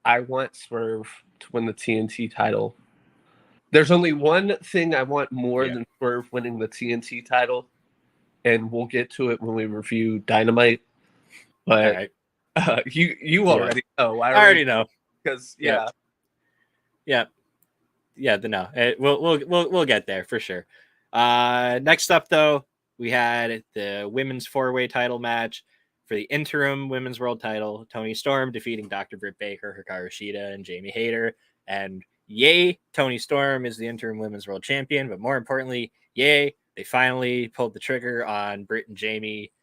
Speaker 2: I want Swerve to win the TNT title. There's only one thing I want more than Swerve winning the TNT title, and we'll get to it when we review Dynamite. But you already know. I
Speaker 1: already know
Speaker 2: because
Speaker 1: we'll get there for sure. Next up, though, we had the women's 4-way title match for the interim women's world title. Toni Storm defeating Dr. Britt Baker, Hikaru Shida, and Jamie Hayter. And yay, Toni Storm is the interim women's world champion. But more importantly, yay, they finally pulled the trigger on Britt and Jamie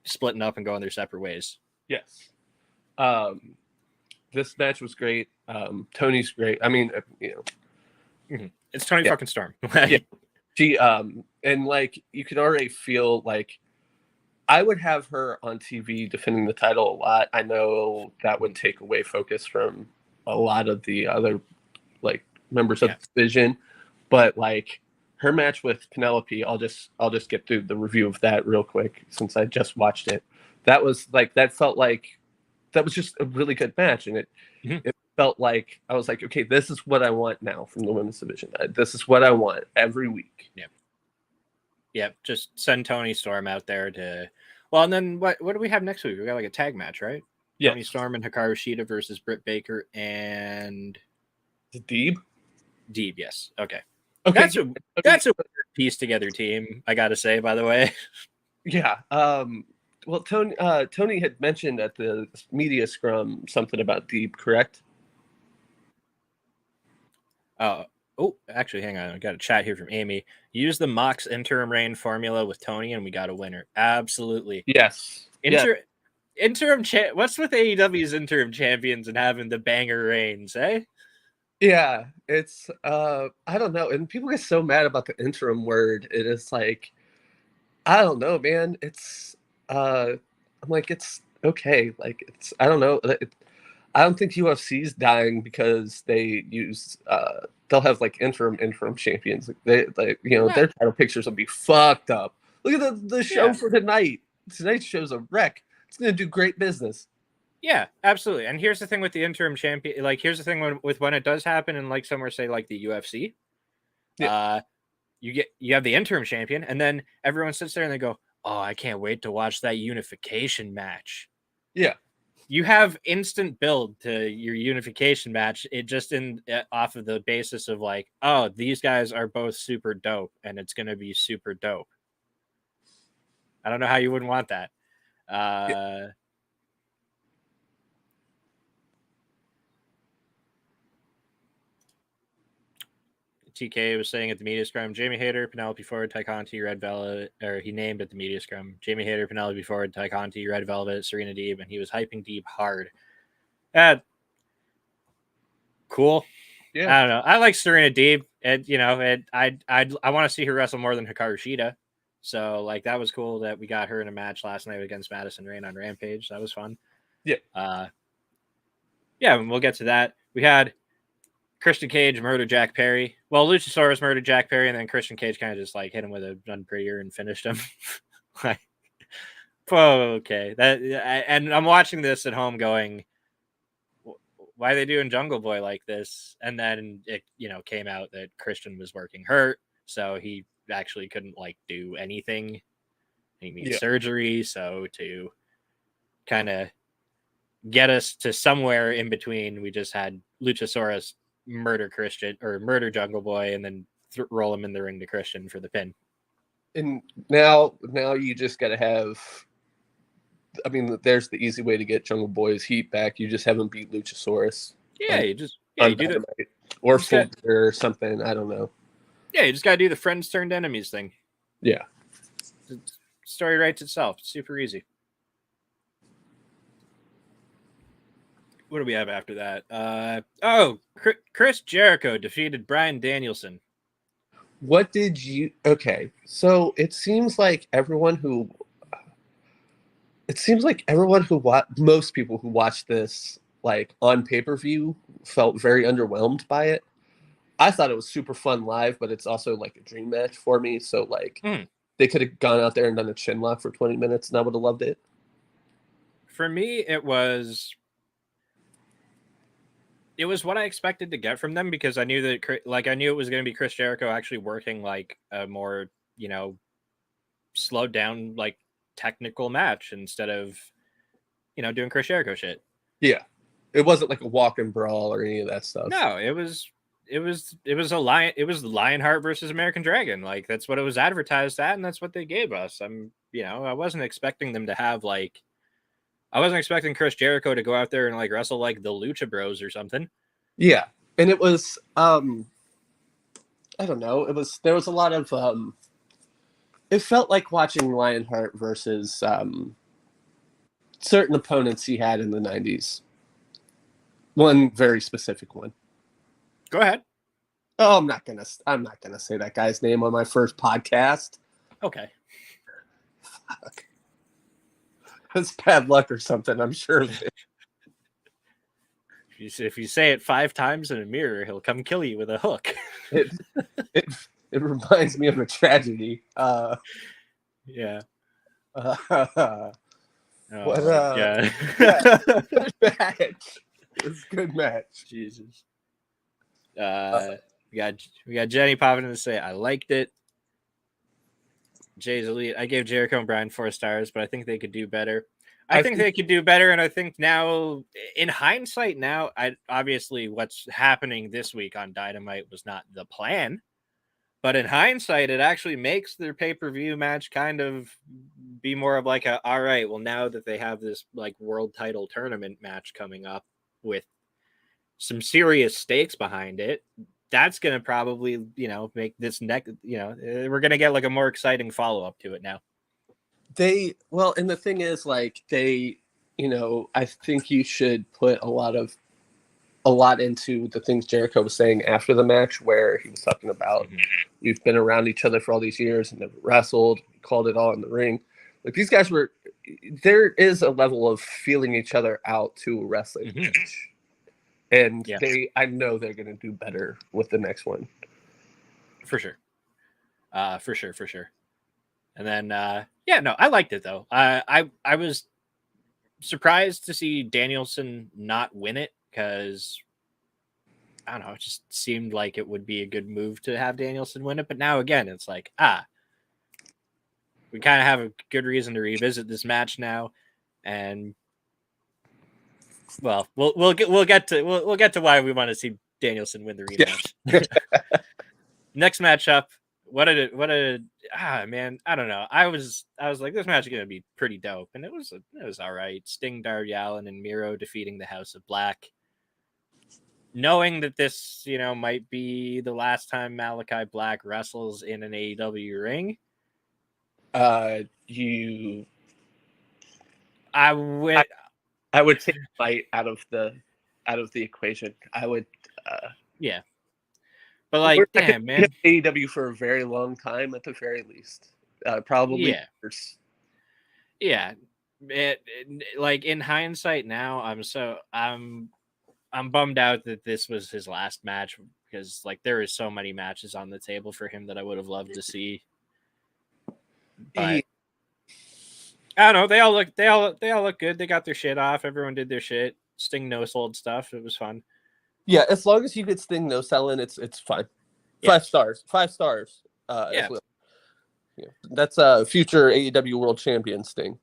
Speaker 1: splitting up and going their separate ways.
Speaker 2: Yes. This match was great. Toni's great. I mean,
Speaker 1: it's Toni fucking Storm.
Speaker 2: Yeah. She and like you can already feel like I would have her on TV defending the title a lot. I know that would take away focus from a lot of the other like members of the division, but like her match with Penelope, I'll just get through the review of that real quick since I just watched it. That was like that was just a really good match, and it felt like I was like, okay, this is what I want now from the women's division. This is what I want every week.
Speaker 1: Yeah. Just send Toni Storm out there to. Well, and then what do we have next week? We got like a tag match, right?
Speaker 2: Yeah.
Speaker 1: Toni Storm and Hikaru Shida versus Britt Baker and
Speaker 2: Deeb.
Speaker 1: Deeb, yes. Okay.
Speaker 2: That's
Speaker 1: a piece together team, I gotta say, by the way.
Speaker 2: Yeah. Well, Toni had mentioned at the media scrum something about Deeb, correct?
Speaker 1: Actually, hang on. I got a chat here from Amy. Use the Mox interim reign formula with Toni, and we got a winner. Absolutely.
Speaker 2: Yes.
Speaker 1: Interim what's with AEW's interim champions and having the banger reigns, eh?
Speaker 2: Yeah, it's I don't know, and people get so mad about the interim word. It is like, I don't know, man. It's I'm like, it's okay. Like, it's I don't know. I don't think UFC's dying because they use they'll have like interim champions. Their title pictures will be fucked up. Look at the show for tonight. Tonight's show's a wreck. It's gonna do great business.
Speaker 1: Yeah, absolutely. And here's the thing with the interim champion. Like, here's the thing with when it does happen in like somewhere, say like the UFC.
Speaker 2: Yeah.
Speaker 1: You have the interim champion, and then everyone sits there and they go, "Oh, I can't wait to watch that unification match."
Speaker 2: Yeah.
Speaker 1: You have instant build to your unification match. It just off of the basis of like, oh, these guys are both super dope, and it's going to be super dope. I don't know how you wouldn't want that.
Speaker 2: Yeah.
Speaker 1: TK was saying at the media scrum, Jamie Hayter, Penelope Ford, Ty Conti, Red Velvet, or he named at the media scrum, Jamie Hayter, Penelope Ford, Ty Conti, Red Velvet, Serena Deeb, and he was hyping Deeb hard. Cool.
Speaker 2: Yeah.
Speaker 1: I don't know. I like Serena Deeb, and I want to see her wrestle more than Hikaru Shida. So like that was cool that we got her in a match last night against Madison Rayne on Rampage. That was fun.
Speaker 2: Yeah.
Speaker 1: Yeah, and we'll get to that. We had Christian Cage murder Jack Perry. Well, Luchasaurus murdered Jack Perry, and then Christian Cage kind of just like hit him with a unprettier and finished him. Like, okay, and I'm watching this at home going, why are they doing Jungle Boy like this? And then it came out that Christian was working hurt, so he actually couldn't like do anything. He needs surgery, so to kind of get us to somewhere in between, we just had Luchasaurus murder Christian or murder Jungle Boy, and then roll him in the ring to Christian for the pin.
Speaker 2: And now you just got to have. I mean, there's the easy way to get Jungle Boy's heat back. You just have him beat Luchasaurus.
Speaker 1: Yeah, you do the
Speaker 2: or full or something. I don't know.
Speaker 1: Yeah, you just gotta do the friends turned enemies thing.
Speaker 2: Yeah,
Speaker 1: the story writes itself. It's super easy. What do we have after that? Chris Jericho defeated Bryan Danielson.
Speaker 2: What did you? Okay, so it seems like everyone who most people who watched this like on pay-per-view felt very underwhelmed by it. I thought it was super fun live, but it's also like a dream match for me. So like they could have gone out there and done a chin lock for 20 minutes and I would have loved it.
Speaker 1: For me, it was what I expected to get from them, because I knew that it was going to be Chris Jericho actually working like a more, slowed down like technical match instead of doing Chris Jericho shit.
Speaker 2: Yeah, it wasn't like a walk and brawl or any of that stuff.
Speaker 1: No, it was Lionheart versus American Dragon. Like that's what it was advertised at, and that's what they gave us. I wasn't expecting them to have like, I wasn't expecting Chris Jericho to go out there and like wrestle like the Lucha Bros or something.
Speaker 2: Yeah, and it was I don't know. There was a lot of it felt like watching Lionheart versus certain opponents he had in the 90s. One very specific one.
Speaker 1: Go ahead.
Speaker 2: Oh, I'm not gonna say that guy's name on my first podcast.
Speaker 1: Okay.
Speaker 2: Fuck. That's bad luck or something, I'm sure of it.
Speaker 1: If you say it 5 times in a mirror, he'll come kill you with a hook.
Speaker 2: It reminds me of a tragedy.
Speaker 1: Yeah.
Speaker 2: Yeah. Good match. It was a good match.
Speaker 1: Jesus. We got Jenny popping in to say I liked it. Jay's elite. I gave Jericho and Bryan 4 stars, but I think they could do better. I think they could do better, and I think now, in hindsight, obviously what's happening this week on Dynamite was not the plan, but in hindsight, it actually makes their pay-per-view match kind of be more of like all right, well, now that they have this like world title tournament match coming up with some serious stakes behind it, that's going to probably, make this next, we're going to get like a more exciting follow-up to it now.
Speaker 2: And the thing is, like, I think you should put a lot into the things Jericho was saying after the match, where he was talking about you've been around each other for all these years and never wrestled, called it all in the ring. Like, these guys there is a level of feeling each other out to a wrestling match. And I know they're going to do better with the next one.
Speaker 1: For sure. For sure. And then, I liked it though. I was surprised to see Danielson not win it because I don't know, it just seemed like it would be a good move to have Danielson win it. But now again, it's like, we kind of have a good reason to revisit this match now, and well, we'll get to why we want to see Danielson win the rematch.
Speaker 2: Yeah.
Speaker 1: Next matchup, what a man, I don't know. I was like, this match is gonna be pretty dope, and it was all right. Sting, Darby Allin, and Miro defeating the House of Black. Knowing that this, might be the last time Malachi Black wrestles in an AEW ring,
Speaker 2: I would take a fight out of the equation. I would.
Speaker 1: Yeah, but like, damn, man,
Speaker 2: AEW for a very long time at the very least. Probably.
Speaker 1: Yeah. Yeah. Like in hindsight now, I'm bummed out that this was his last match because like there is so many matches on the table for him that I would have loved to see. But I don't know. They all look good. They got their shit off. Everyone did their shit. Sting no sold stuff. It was fun.
Speaker 2: Yeah, as long as you get Sting no selling, it's fine.
Speaker 1: Yeah.
Speaker 2: 5 stars. 5 stars.
Speaker 1: Yeah.
Speaker 2: Yeah. That's a future AEW World Champion Sting.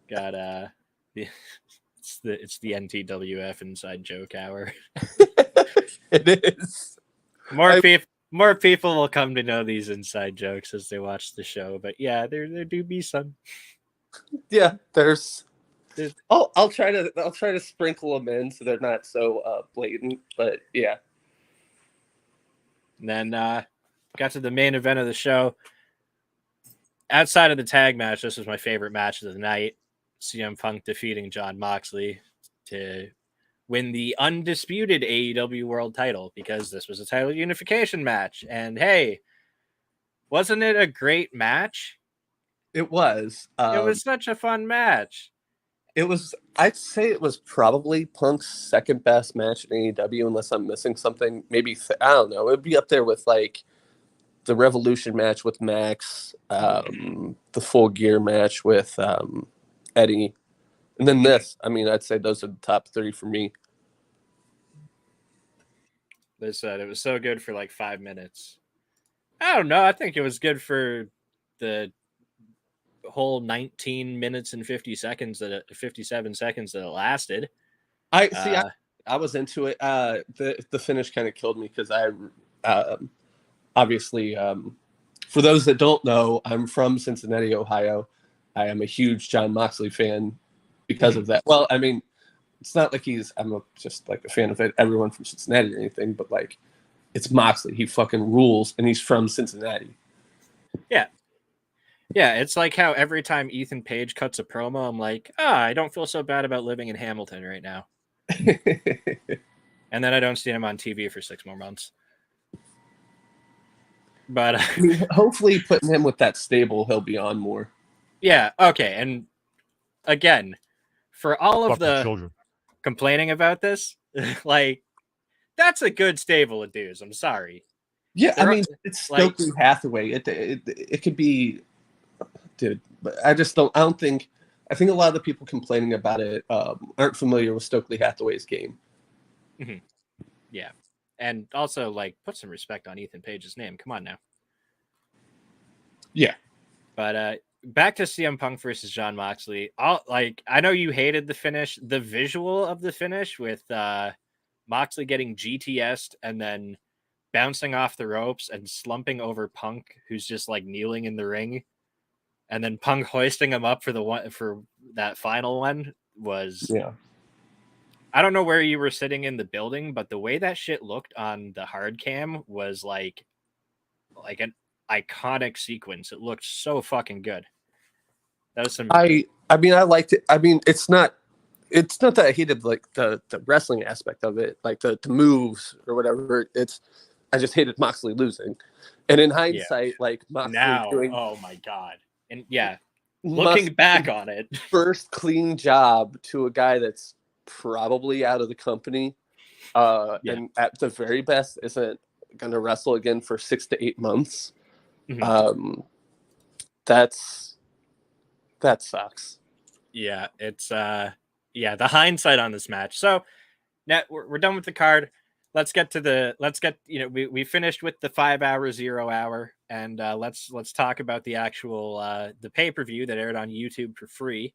Speaker 1: Got it's the NTWF inside joke hour.
Speaker 2: It is.
Speaker 1: More people will come to know these inside jokes as they watch the show, but yeah, there do be some.
Speaker 2: Yeah, there's. I'll try to sprinkle them in so they're not so blatant, but yeah.
Speaker 1: And then got to the main event of the show. Outside of the tag match, this was my favorite match of the night. CM Punk defeating Jon Moxley to win the undisputed AEW World title because this was a title unification match. And hey, wasn't it a great match?
Speaker 2: It was.
Speaker 1: It was such a fun match.
Speaker 2: It was. I'd say it was probably Punk's second best match in AEW, unless I'm missing something. Maybe I don't know. It'd be up there with like the Revolution match with Max, the Full Gear match with Eddie, and then this. I mean, I'd say those are the top 3 for me.
Speaker 1: They said it was so good for like 5 minutes. I don't know. I think it was good for the whole 19 minutes and 57 seconds that it lasted.
Speaker 2: I was into it. The finish kind of killed me because I obviously for those that don't know, I'm from Cincinnati, Ohio. I am a huge Jon Moxley fan because of that. Well, I mean, it's not like I'm just like a fan of everyone from Cincinnati or anything, but like it's Moxley. He fucking rules, and he's from Cincinnati.
Speaker 1: Yeah. Yeah, it's like how every time Ethan Page cuts a promo, I'm like, I don't feel so bad about living in Hamilton right now. And then I don't see him on TV for 6 more months. But
Speaker 2: I mean, hopefully putting him with that stable, he'll be on more.
Speaker 1: Yeah, okay. And again, for all of the
Speaker 3: children
Speaker 1: complaining about this, like, that's a good stable of dudes. I'm sorry.
Speaker 2: Yeah, I mean, it's Stokely Hathaway. It could be, dude, but I don't think. I think a lot of the people complaining about it aren't familiar with Stokely Hathaway's game.
Speaker 1: Mm-hmm. Yeah, and also like put some respect on Ethan Page's name. Come on now.
Speaker 2: Yeah,
Speaker 1: but back to CM Punk versus Jon Moxley. I know you hated the finish, the visual of the finish with Moxley getting GTS'd and then bouncing off the ropes and slumping over Punk, who's just like kneeling in the ring, and then Punk hoisting him up for that final one was.
Speaker 2: Yeah.
Speaker 1: I don't know where you were sitting in the building, but the way that shit looked on the hard cam was like an iconic sequence. It looked so fucking good. That was some.
Speaker 2: I mean, I liked it. I mean, it's not that I hated like the wrestling aspect of it, like the moves or whatever. I just hated Moxley losing. And in hindsight, like Moxley doing,
Speaker 1: oh my god, and yeah, looking back on it,
Speaker 2: first clean job to a guy that's probably out of the company, and at the very best isn't going to wrestle again for 6 to 8 months.
Speaker 1: Mm-hmm.
Speaker 2: That's That sucks.
Speaker 1: Yeah, it's the hindsight on this match. So now we're done with the card. Let's get we finished with the 5 hour 0 hour, and let's talk about the actual the pay-per-view that aired on YouTube for free.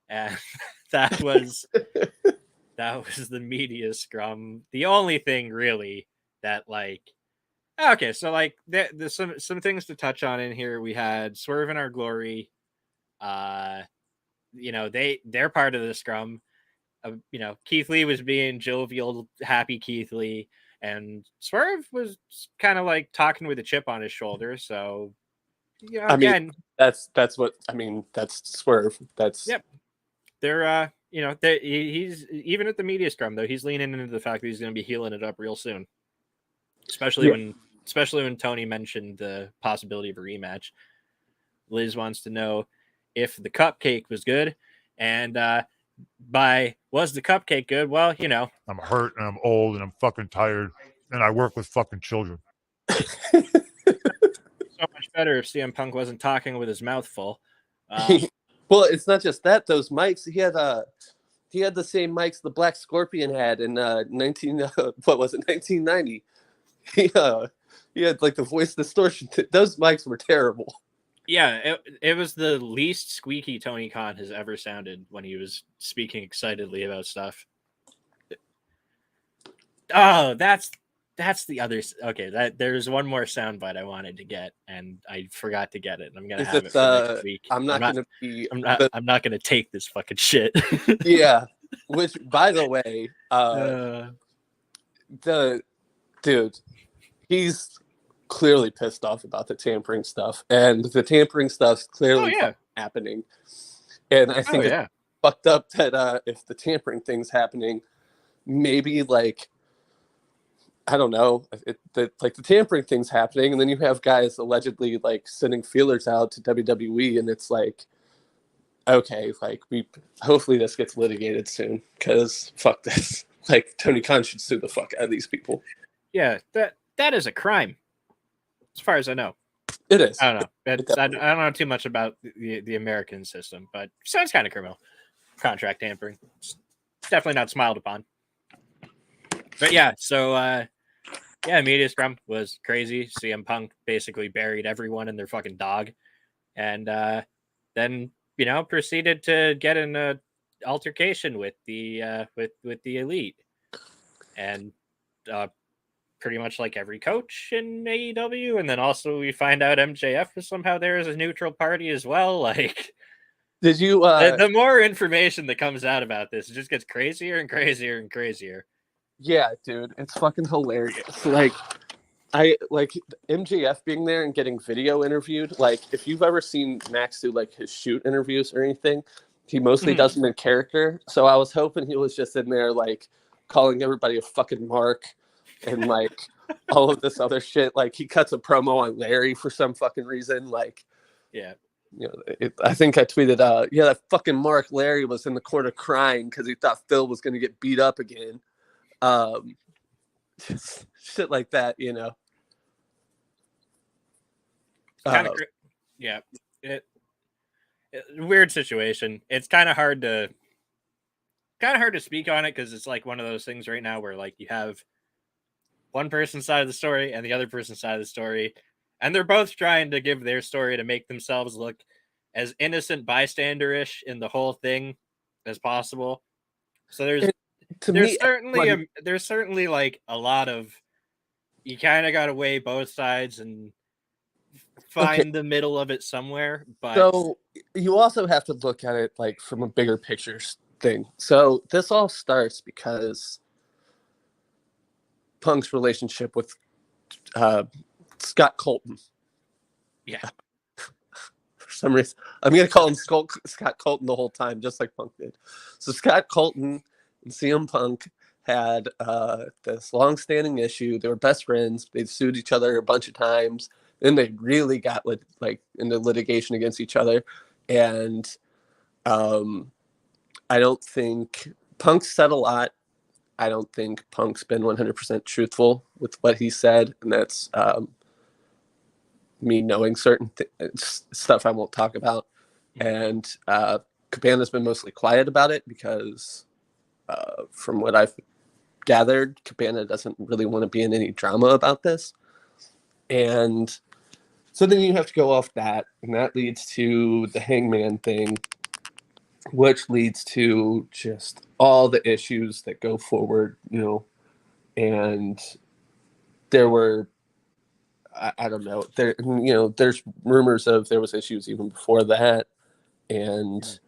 Speaker 1: And that was the media scrum. The only thing really that okay, so there's some things to touch on in here. We had Swerve in Our Glory. They're part of the scrum. Keith Lee was being jovial, happy Keith Lee, and Swerve was kind of talking with a chip on his shoulder. So, again,
Speaker 2: that's Swerve. That's
Speaker 1: yep. They're he's even at the media scrum though. He's leaning into the fact that he's going to be healing it up real soon, especially when Tony mentioned the possibility of a rematch. Liz wants to know if the cupcake was good, and was the cupcake good? Well,
Speaker 3: I'm hurt and I'm old and I'm fucking tired and I work with fucking children.
Speaker 1: So much better if CM Punk wasn't talking with his mouth full.
Speaker 2: Well, it's not just that. Those mics, he had the same mics the Black Scorpion had in 1990. He had the voice distortion. Those mics were terrible.
Speaker 1: Yeah, it was the least squeaky Tony Khan has ever sounded when he was speaking excitedly about stuff. Oh, that's the other. Okay, there's one more soundbite I wanted to get, and I forgot to get it. I'm gonna have it for next week.
Speaker 2: I'm not
Speaker 1: gonna take this fucking shit.
Speaker 2: Yeah, which, by the way, the dude, he's clearly pissed off about the tampering stuff, and the tampering stuff's clearly happening. And I think it's fucked up that if the tampering thing's happening, maybe I don't know, the tampering thing's happening, and then you have guys allegedly sending feelers out to WWE, and it's okay, hopefully this gets litigated soon, because fuck this. Tony Khan should sue the fuck out of these people.
Speaker 1: Yeah, that is a crime, as far as I know.
Speaker 2: It is.
Speaker 1: I don't know. I don't know too much about the American system, but it sounds kind of criminal. Contract tampering. It's definitely not smiled upon. But yeah, so media scrum was crazy. CM Punk basically buried everyone in their fucking dog, and then proceeded to get in an altercation with the elite, and pretty much like every coach in AEW, and then also we find out MJF was somehow there as a neutral party as well.
Speaker 2: Did you?
Speaker 1: The more information that comes out about this, it just gets crazier and crazier and crazier.
Speaker 2: Yeah, dude, it's fucking hilarious. I MJF being there and getting video interviewed. If you've ever seen Max do his shoot interviews or anything, he mostly does them in character. So I was hoping he was just in there calling everybody a fucking mark and all of this other shit. He cuts a promo on Larry for some fucking reason.
Speaker 1: Yeah.
Speaker 2: I think I tweeted, that fucking Mark Larry was in the corner crying because he thought Phil was going to get beat up again. Just shit like that,
Speaker 1: Kind of, yeah. Weird situation. It's kind of hard to speak on it because it's one of those things right now where you have one person's side of the story and the other person's side of the story, and they're both trying to give their story to make themselves look as innocent bystander-ish in the whole thing as possible. So there's certainly a lot of, you kind of got to weigh both sides and find the middle of it somewhere. But
Speaker 2: so you also have to look at it from a bigger picture thing. So this all starts because Punk's relationship with Scott Colton.
Speaker 1: Yeah.
Speaker 2: For some reason, I'm going to call him Scott Colton the whole time, just like Punk did. So Scott Colton and CM Punk had this long-standing issue. They were best friends. They sued each other a bunch of times. Then they really got into litigation against each other. And I don't think Punk said a lot. I don't think Punk's been 100% truthful with what he said. And that's me knowing certain stuff I won't talk about. And Cabana's been mostly quiet about it because from what I've gathered, Cabana doesn't really want to be in any drama about this. And so then you have to go off that, and that leads to the Hangman thing, which leads to just all the issues that go forward, and there were, I don't know, there's rumors of there was issues even before that, and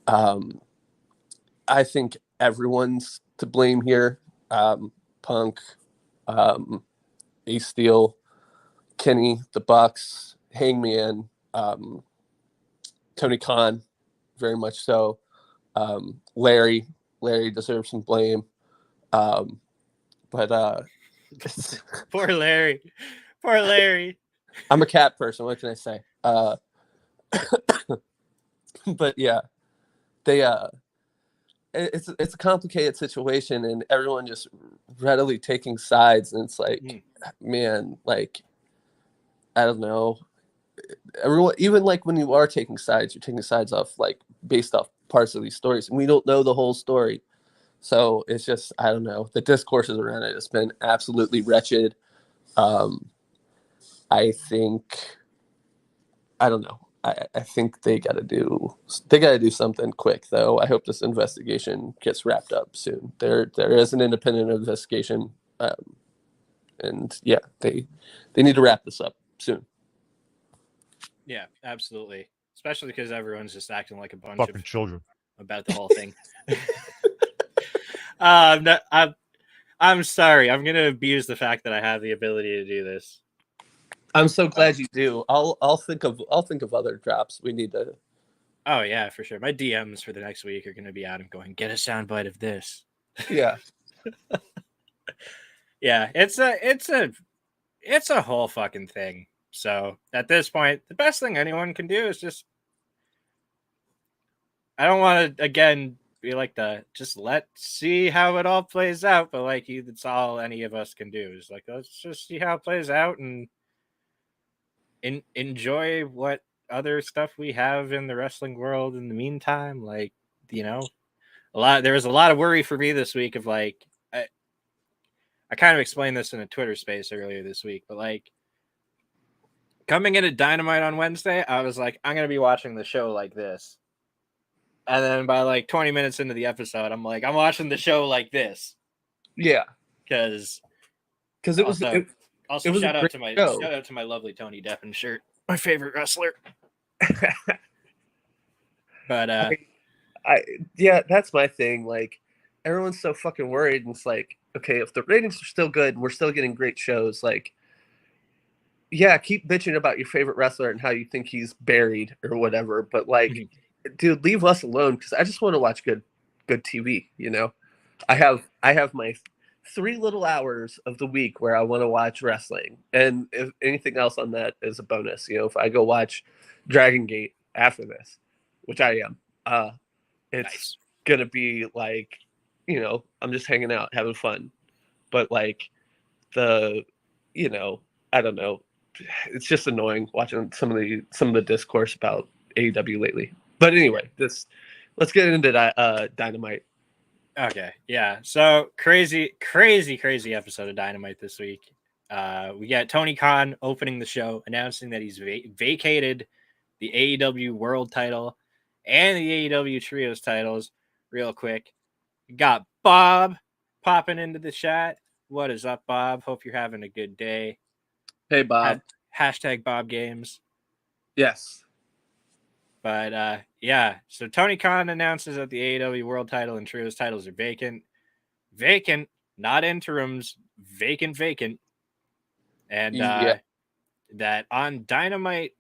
Speaker 2: I think everyone's to blame here. Punk, Ace Steel, Kenny, the Bucks, Hangman, Tony Khan, very much so. Larry deserves some blame. But
Speaker 1: poor Larry.
Speaker 2: I'm a cat person. What can I say? But yeah, it's a complicated situation, and everyone just readily taking sides, and it's like, man, like, I don't know. Everyone, even like when you are taking sides, you're taking sides off like based off parts of these stories, and we don't know the whole story. So it's just, I don't know. The discourses around it has been absolutely wretched. I think, I don't know. I think they got to do something quick, though. I hope this investigation gets wrapped up soon. There is an independent investigation, and yeah, they need to wrap this up soon.
Speaker 1: Yeah, absolutely. Especially because everyone's just acting like a bunch
Speaker 3: Fucking
Speaker 1: of
Speaker 3: children
Speaker 1: about the whole thing. I'm sorry. I'm gonna abuse the fact that I have the ability to do this.
Speaker 2: I'm so glad you do. I'll think of other drops we need to.
Speaker 1: Oh yeah, for sure. My DMs for the next week are gonna be Adam going, get a soundbite of this.
Speaker 2: Yeah.
Speaker 1: Yeah, it's a whole fucking thing. So at this point, the best thing anyone can do is just, I don't want to again be like just let's see how it all plays out, but like that's all any of us can do is like, let's just see how it plays out and enjoy what other stuff we have in the wrestling world in the meantime. Like, there was a lot of worry for me this week of like, I kind of explained this in a Twitter space earlier this week, but like coming into Dynamite on Wednesday, I was like, I'm going to be watching the show like this. And then by like 20 minutes into the episode, I'm like, I'm watching the show like this.
Speaker 2: Yeah.
Speaker 1: Because
Speaker 2: it was
Speaker 1: also shout out to my lovely Tony Deppen shirt, my favorite wrestler. But
Speaker 2: yeah, that's my thing. Like, everyone's so fucking worried, and it's like, okay, if the ratings are still good and we're still getting great shows, like, yeah, keep bitching about your favorite wrestler and how you think he's buried or whatever, but like, dude, leave us alone, because I just want to watch good TV. I have my 3 little hours of the week where I want to watch wrestling, and if anything else on that is a bonus. If I go watch Dragon Gate after this, which I am, it's gonna be like, I'm just hanging out, having fun. But like I don't know, it's just annoying watching some of the discourse about AEW lately. But anyway, let's get into Dynamite.
Speaker 1: Okay, yeah. So crazy episode of Dynamite this week. We got Tony Khan opening the show, announcing that he's vacated the AEW World Title and the AEW Trios titles. Real quick, we got Bob popping into the chat. What is up, Bob? Hope you're having a good day.
Speaker 2: Hey, Bob.
Speaker 1: Hashtag Bob Games.
Speaker 2: Yes.
Speaker 1: But yeah, so Tony Khan announces that the AEW World Title and Trios titles are vacant. Vacant, not interims. Vacant. And that on Dynamite,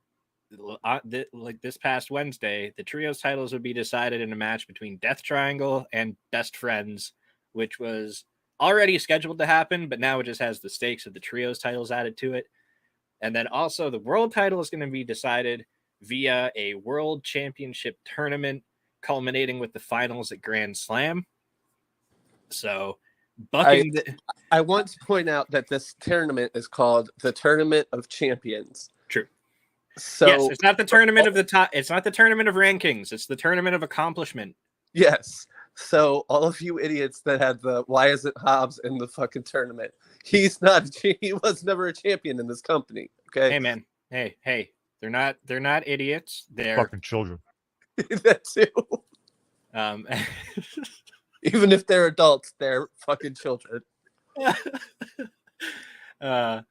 Speaker 1: like this past Wednesday, the Trios titles would be decided in a match between Death Triangle and Best Friends, which was already scheduled to happen, but now it just has the stakes of the Trios titles added to it. And then also the World Title is going to be decided via a World Championship tournament, culminating with the finals at Grand Slam. So,
Speaker 2: I want to point out that this tournament is called the Tournament of Champions.
Speaker 1: True.
Speaker 2: So
Speaker 1: yes, it's not the tournament of the top. It's not the tournament of rankings. It's the tournament of accomplishment.
Speaker 2: Yes. So all of you idiots that had the why isn't Hobbs in the fucking tournament? He's not. He was never a champion in this company. Okay.
Speaker 1: Hey man. Hey. They're not idiots. They're
Speaker 3: Fucking children.
Speaker 2: That too. Even if they're adults, they're fucking children.
Speaker 1: But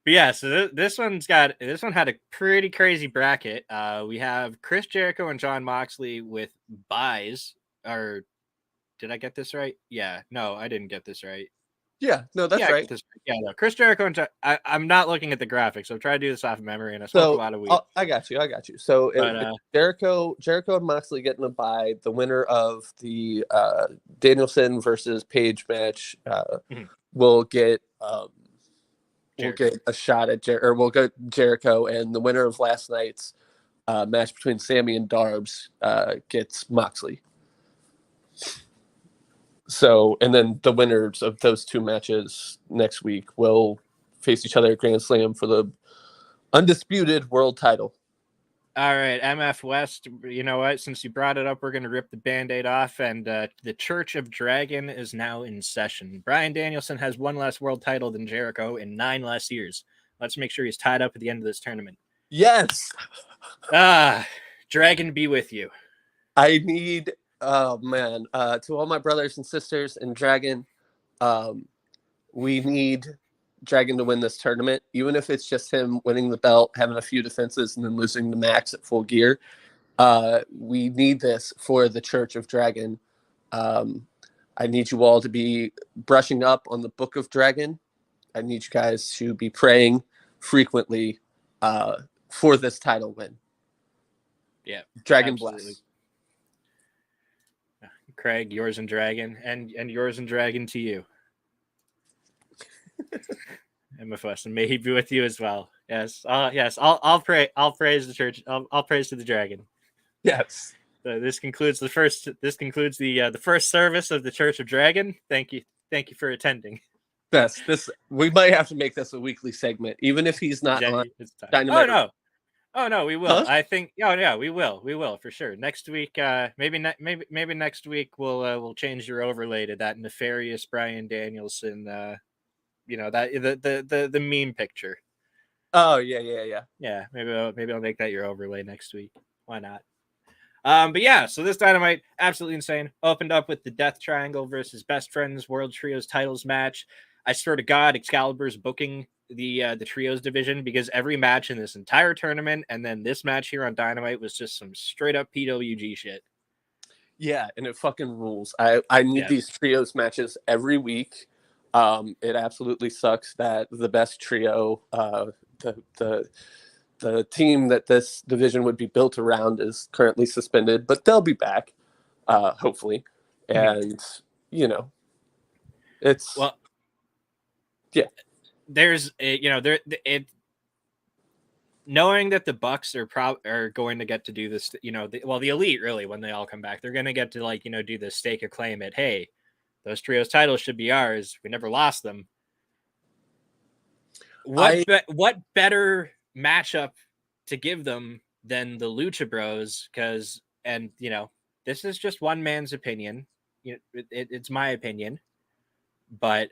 Speaker 1: yeah, so this one had a pretty crazy bracket. We have Chris Jericho and Jon Moxley with buys. Or did I get this right? Yeah, no, I didn't get this right.
Speaker 2: Yeah, no, that's right.
Speaker 1: Yeah, no, Chris Jericho and I'm not looking at the graphics, so I'm trying to do this off of memory, and I spoke a lot of weed.
Speaker 2: I got you. So Jericho and Moxley getting a bye. The winner of the Danielson versus Page match will get a shot at we'll get Jericho, and the winner of last night's match between Sammy and Darbs gets Moxley. So, and then the winners of those two matches next week will face each other at Grand Slam for the undisputed world title.
Speaker 1: All right, MF West, you know what? Since you brought it up, we're going to rip the Band-Aid off, and the Church of Dragon is now in session. Bryan Danielson has one less world title than Jericho in 9 less years. Let's make sure he's tied up at the end of this tournament.
Speaker 2: Yes!
Speaker 1: Dragon be with you.
Speaker 2: I need... Oh, man. To all my brothers and sisters in Dragon, we need Dragon to win this tournament, even if it's just him winning the belt, having a few defenses, and then losing to Max at Full Gear. We need this for the Church of Dragon. I need you all to be brushing up on the Book of Dragon. I need you guys to be praying frequently for this title win.
Speaker 1: Yeah.
Speaker 2: Dragon
Speaker 1: absolutely.
Speaker 2: bless.
Speaker 1: Craig, yours and Dragon, and yours and Dragon to you. MFS, and may he be with you as well. Yes, yes. I'll pray. I'll praise the church. I'll praise to the Dragon.
Speaker 2: Yes.
Speaker 1: This concludes the first service of the Church of Dragon. Thank you for attending.
Speaker 2: This we might have to make this a weekly segment, even if he's not on Dynamite.
Speaker 1: Oh no, we will. Huh? I think. Oh yeah, we will for sure. Next week, maybe next week we'll change your overlay to that nefarious Bryan Danielson. That the meme picture.
Speaker 2: Oh yeah.
Speaker 1: Yeah, maybe I'll make that your overlay next week. Why not? But yeah, so this Dynamite, absolutely insane. Opened up with the Death Triangle versus Best Friends World Trios titles match. I swear to God, Excalibur's booking the trios division, because every match in this entire tournament and then this match here on Dynamite was just some straight up PWG shit.
Speaker 2: Yeah, and it fucking rules. I need these trios matches every week. It absolutely sucks that the best trio, the team that this division would be built around, is currently suspended, but they'll be back, hopefully. And it's
Speaker 1: there's knowing that the Bucks are going to get to do this, the Elite, really, when they all come back, they're going to get to do the stake of claim at, hey, those trios titles should be ours. We never lost them. What better matchup to give them than the Lucha Bros? Because this is just one man's opinion. It's my opinion, but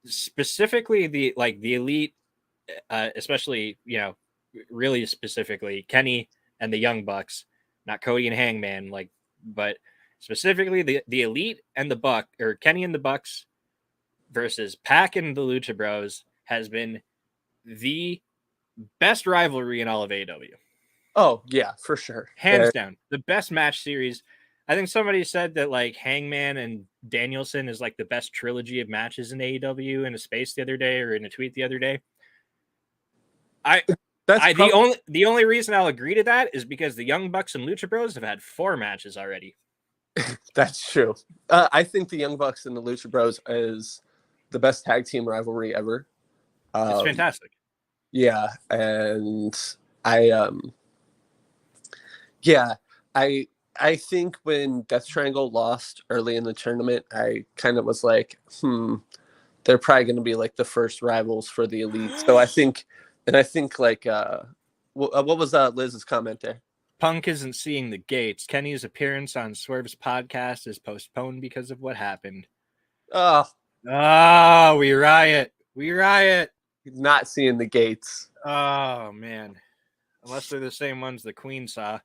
Speaker 1: specifically the Elite, especially really specifically Kenny and the Young Bucks, not Cody and Hangman, but specifically the Elite and the Buck, or Kenny and the Bucks versus Pac and the Lucha Bros, has been the best rivalry in all of AEW.
Speaker 2: Oh yeah, for sure,
Speaker 1: hands down, the best match series. I think somebody said that Hangman and Danielson is the best trilogy of matches in AEW in a space the other day, or in a tweet the other day. The only reason I'll agree to that is because the Young Bucks and Lucha Bros have had 4 matches already.
Speaker 2: That's true. I think the Young Bucks and the Lucha Bros is the best tag team rivalry ever.
Speaker 1: It's fantastic.
Speaker 2: Yeah, and I think when Death Triangle lost early in the tournament, I kind of was like, they're probably going to be the first rivals for the Elite. So I think And I think like what was Liz's comment there?
Speaker 1: Punk isn't seeing the gates. Kenny's appearance on Swerve's podcast is postponed because of what happened.
Speaker 2: Oh,
Speaker 1: we riot. We riot.
Speaker 2: Not seeing the gates.
Speaker 1: Oh, man. Unless they're the same ones the Queen saw.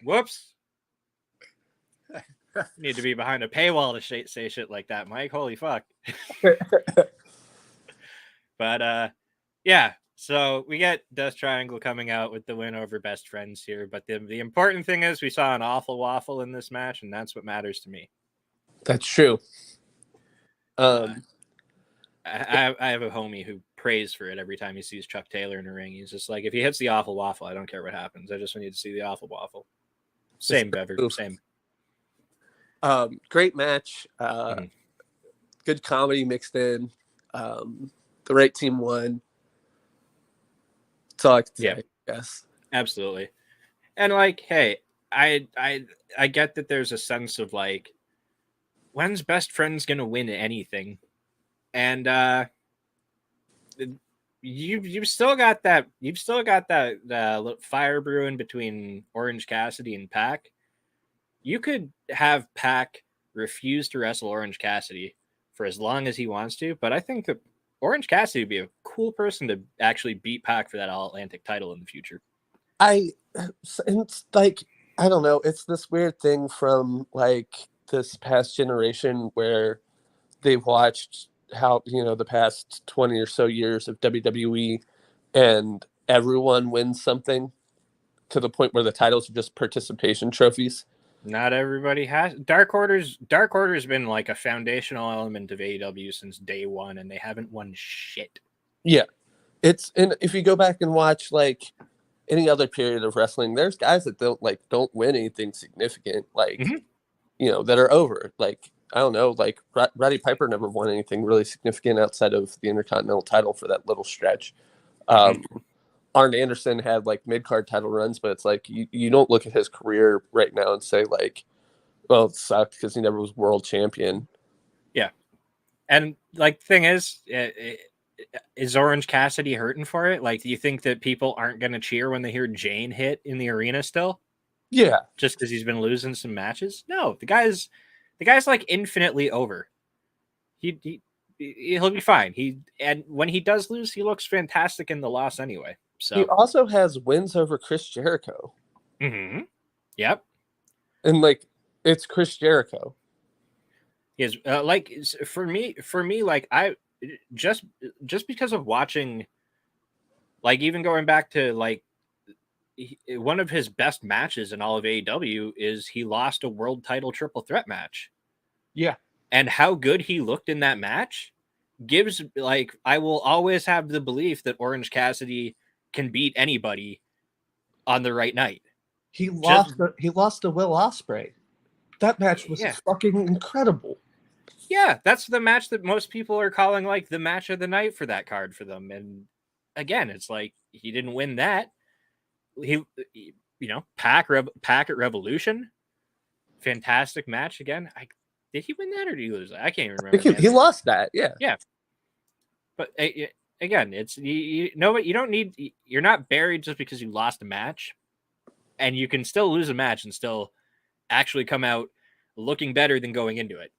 Speaker 1: Whoops. Need to be behind a paywall to say shit like that, Mike. Holy fuck. But, yeah. So we get Death Triangle coming out with the win over Best Friends here. But the important thing is we saw an awful waffle in this match, and that's what matters to me.
Speaker 2: That's true.
Speaker 1: I have a homie who prays for it every time he sees Chuck Taylor in a ring. He's just like, if he hits the awful waffle, I don't care what happens. I just need to see the awful waffle. Same, Bever. Same.
Speaker 2: Great match. Good comedy mixed in. The right team won. That's all I can say, I guess.
Speaker 1: Absolutely. And like, hey, I get that there's a sense of like, when's Best Friends gonna win anything? And you've still got that fire brewing between Orange Cassidy and Pac. You could have Pac refuse to wrestle Orange Cassidy for as long as he wants to, but I think that Orange Cassidy would be a cool person to actually beat Pac for that All-Atlantic title in the future.
Speaker 2: It's like, I don't know. It's this weird thing from like this past generation where they've watched how, the past 20 or so years of WWE and everyone wins something to the point where the titles are just participation trophies.
Speaker 1: Not everybody has. Dark Order's been like a foundational element of AEW since day one, and they haven't won shit.
Speaker 2: Yeah. And if you go back and watch like any other period of wrestling, there's guys that don't win anything significant, like that are over. Like, I don't know, like Roddy Piper never won anything really significant outside of the Intercontinental title for that little stretch. Arn Anderson had like mid-card title runs, but it's like you don't look at his career right now and say like, well, it sucked because he never was world champion.
Speaker 1: Yeah. And like the thing is Orange Cassidy hurting for it? Like, do you think that people aren't going to cheer when they hear Jane hit in the arena still?
Speaker 2: Yeah.
Speaker 1: Just because he's been losing some matches? No, the guy's like infinitely over. He'll be fine. And when he does lose, he looks fantastic in the loss anyway. So
Speaker 2: he also has wins over Chris Jericho.
Speaker 1: Mm-hmm. Yep.
Speaker 2: And like, it's Chris Jericho.
Speaker 1: He is like for me, like I just because of watching, like even going back to like one of his best matches in all of AEW is he lost a world title triple threat match.
Speaker 2: Yeah.
Speaker 1: And how good he looked in that match gives like, I will always have the belief that Orange Cassidy can beat anybody on the right night.
Speaker 2: He lost to Will Ospreay. That match was fucking incredible.
Speaker 1: Yeah, that's the match that most people are calling like the match of the night for that card for them. And again, it's like he didn't win that. He Pac at Revolution, fantastic match again. Did he win that or did he lose that? I can't even remember.
Speaker 2: He lost that. Yeah.
Speaker 1: But again, it's you don't need. You're not buried just because you lost a match, and you can still lose a match and still actually come out looking better than going into it.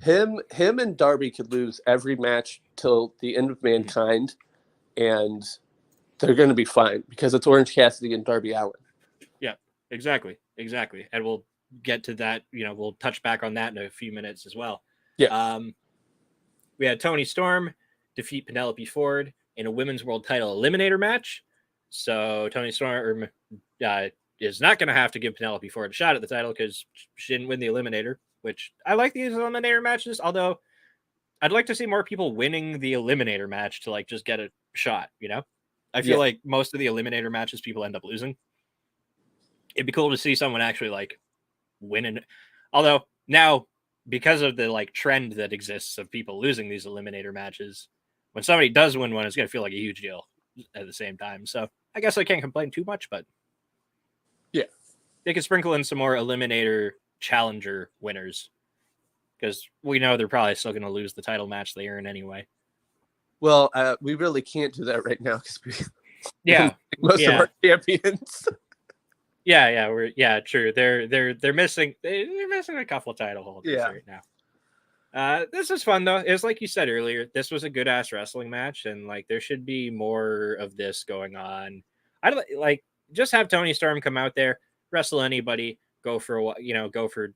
Speaker 2: Him and Darby could lose every match till the end of Mankind, and they're going to be fine because it's Orange Cassidy and Darby Allin.
Speaker 1: Yeah, exactly. And we'll get to that. We'll touch back on that in a few minutes as well.
Speaker 2: Yeah.
Speaker 1: We had Toni Storm defeat Penelope Ford in a women's world title eliminator match. So Toni Storm is not going to have to give Penelope Ford a shot at the title because she didn't win the eliminator, which I like these eliminator matches. Although I'd like to see more people winning the eliminator match to like just get a shot. I feel like most of the eliminator matches people end up losing. It'd be cool to see someone actually like winning. Although now, because of the like trend that exists of people losing these eliminator matches, when somebody does win one, it's going to feel like a huge deal at the same time. So I guess I can't complain too much, but
Speaker 2: yeah,
Speaker 1: they could sprinkle in some more eliminator challenger winners because we know they're probably still going to lose the title match they earn anyway.
Speaker 2: Well, we really can't do that right now because we most
Speaker 1: yeah.
Speaker 2: of our champions.
Speaker 1: True. They're missing a couple title holders right now. This was fun though. It was like you said earlier. This was a good ass wrestling match, and like there should be more of this going on. I'd like just have Tony Storm come out there, wrestle anybody, go for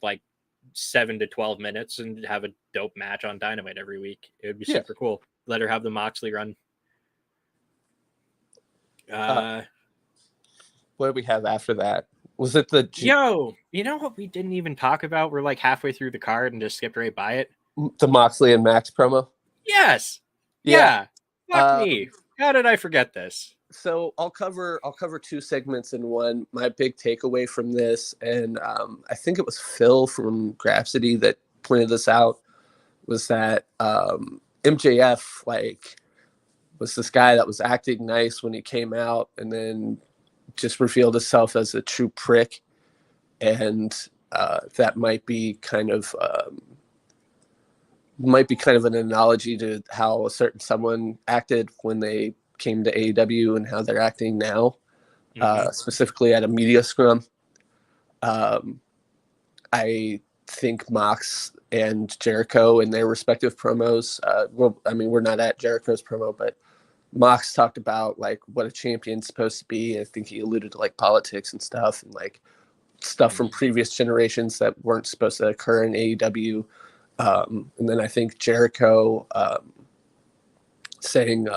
Speaker 1: like 7 to 12 minutes, and have a dope match on Dynamite every week. It would be super cool. Let her have the Moxley run.
Speaker 2: What do we have after that? Was it the
Speaker 1: Yo, you know what we didn't even talk about? We're like halfway through the card and just skipped right by it.
Speaker 2: The Moxley and Max promo?
Speaker 1: Yes. Yeah. Fuck me. How did I forget this?
Speaker 2: So I'll cover 2 segments in one. My big takeaway from this, and I think it was Phil from Grapsity that pointed this out, was that MJF was this guy that was acting nice when he came out, and then just revealed himself as a true prick, and that might be kind of an analogy to how a certain someone acted when they came to AEW and how they're acting now, specifically at a media scrum. I think Mox and Jericho in their respective promos, we're not at Jericho's promo, but Mox talked about like what a champion's supposed to be. I think he alluded to like politics and stuff, and like stuff from previous generations that weren't supposed to occur in AEW. And then I think Jericho saying,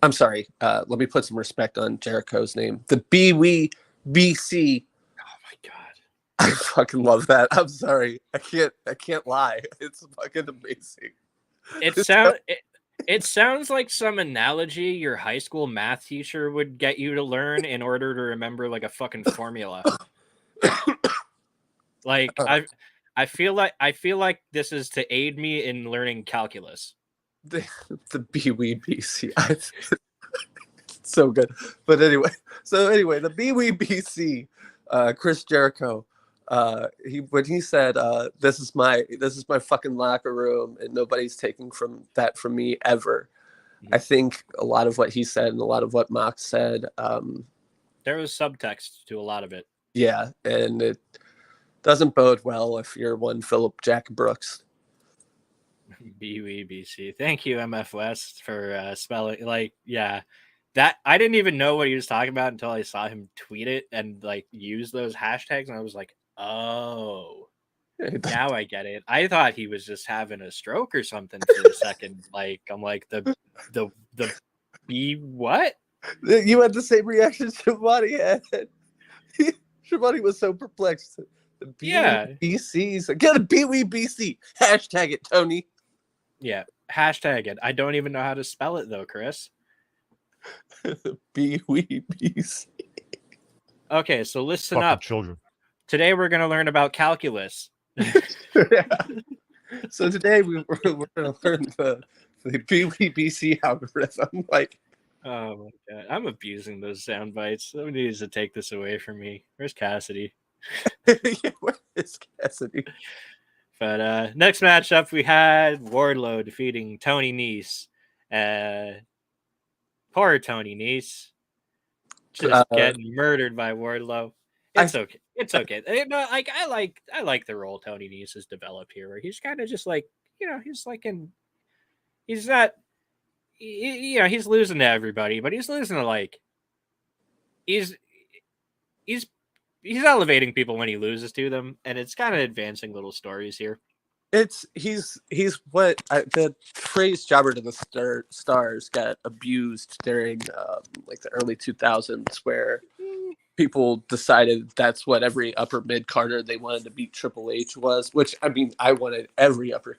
Speaker 2: I'm sorry, let me put some respect on Jericho's name. The BC.
Speaker 1: Oh my God.
Speaker 2: I fucking love that. I'm sorry. I can't lie. It's fucking amazing.
Speaker 1: It sounds like some analogy your high school math teacher would get you to learn in order to remember like a fucking formula. Like I feel like this is to aid me in learning calculus.
Speaker 2: The BWBC. So good. But anyway, the BWBC, Chris Jericho, when he said, this is my fucking locker room and nobody's taking from me ever. I think a lot of what he said and a lot of what Mox said,
Speaker 1: there was subtext to a lot of it.
Speaker 2: Yeah, and it doesn't bode well if you're one Philip Jack Brooks.
Speaker 1: BWBC. Thank you, MF West, for spelling. Like, yeah, that I didn't even know what he was talking about until I saw him tweet it and like use those hashtags, and I was like, oh, now I get it. I thought he was just having a stroke or something for a second. Like, I'm like the B what?
Speaker 2: You had the same reaction Shivani had. Shivani was so perplexed. The BWBCs. Get a BWBC. Hashtag it, Tony.
Speaker 1: Yeah, hashtag it. I don't even know how to spell it though, Chris.
Speaker 2: BWBC.
Speaker 1: Okay, so listen
Speaker 3: Fucking
Speaker 1: up.
Speaker 3: Children.
Speaker 1: Today we're going to learn about calculus.
Speaker 2: So today we're going to learn the BWBC algorithm. Like,
Speaker 1: oh my God, I'm abusing those sound bites. Somebody needs to take this away from me. Where's Cassidy?
Speaker 2: Where is Cassidy?
Speaker 1: But next matchup, we had Wardlow defeating Tony Nese. Poor Tony Nese. Just getting murdered by Wardlow. It's okay. It's okay. Like I like the role Tony Nese has developed here, where he's kind of just like, he's not, he's losing to everybody, but he's losing to like, he's elevating people when he loses to them, and it's kind of advancing little stories here.
Speaker 2: He's what the phrase "jobber to the stars" got abused during like the early 2000s, where people decided that's what every upper mid carder they wanted to beat Triple H was. Which I mean, I wanted every upper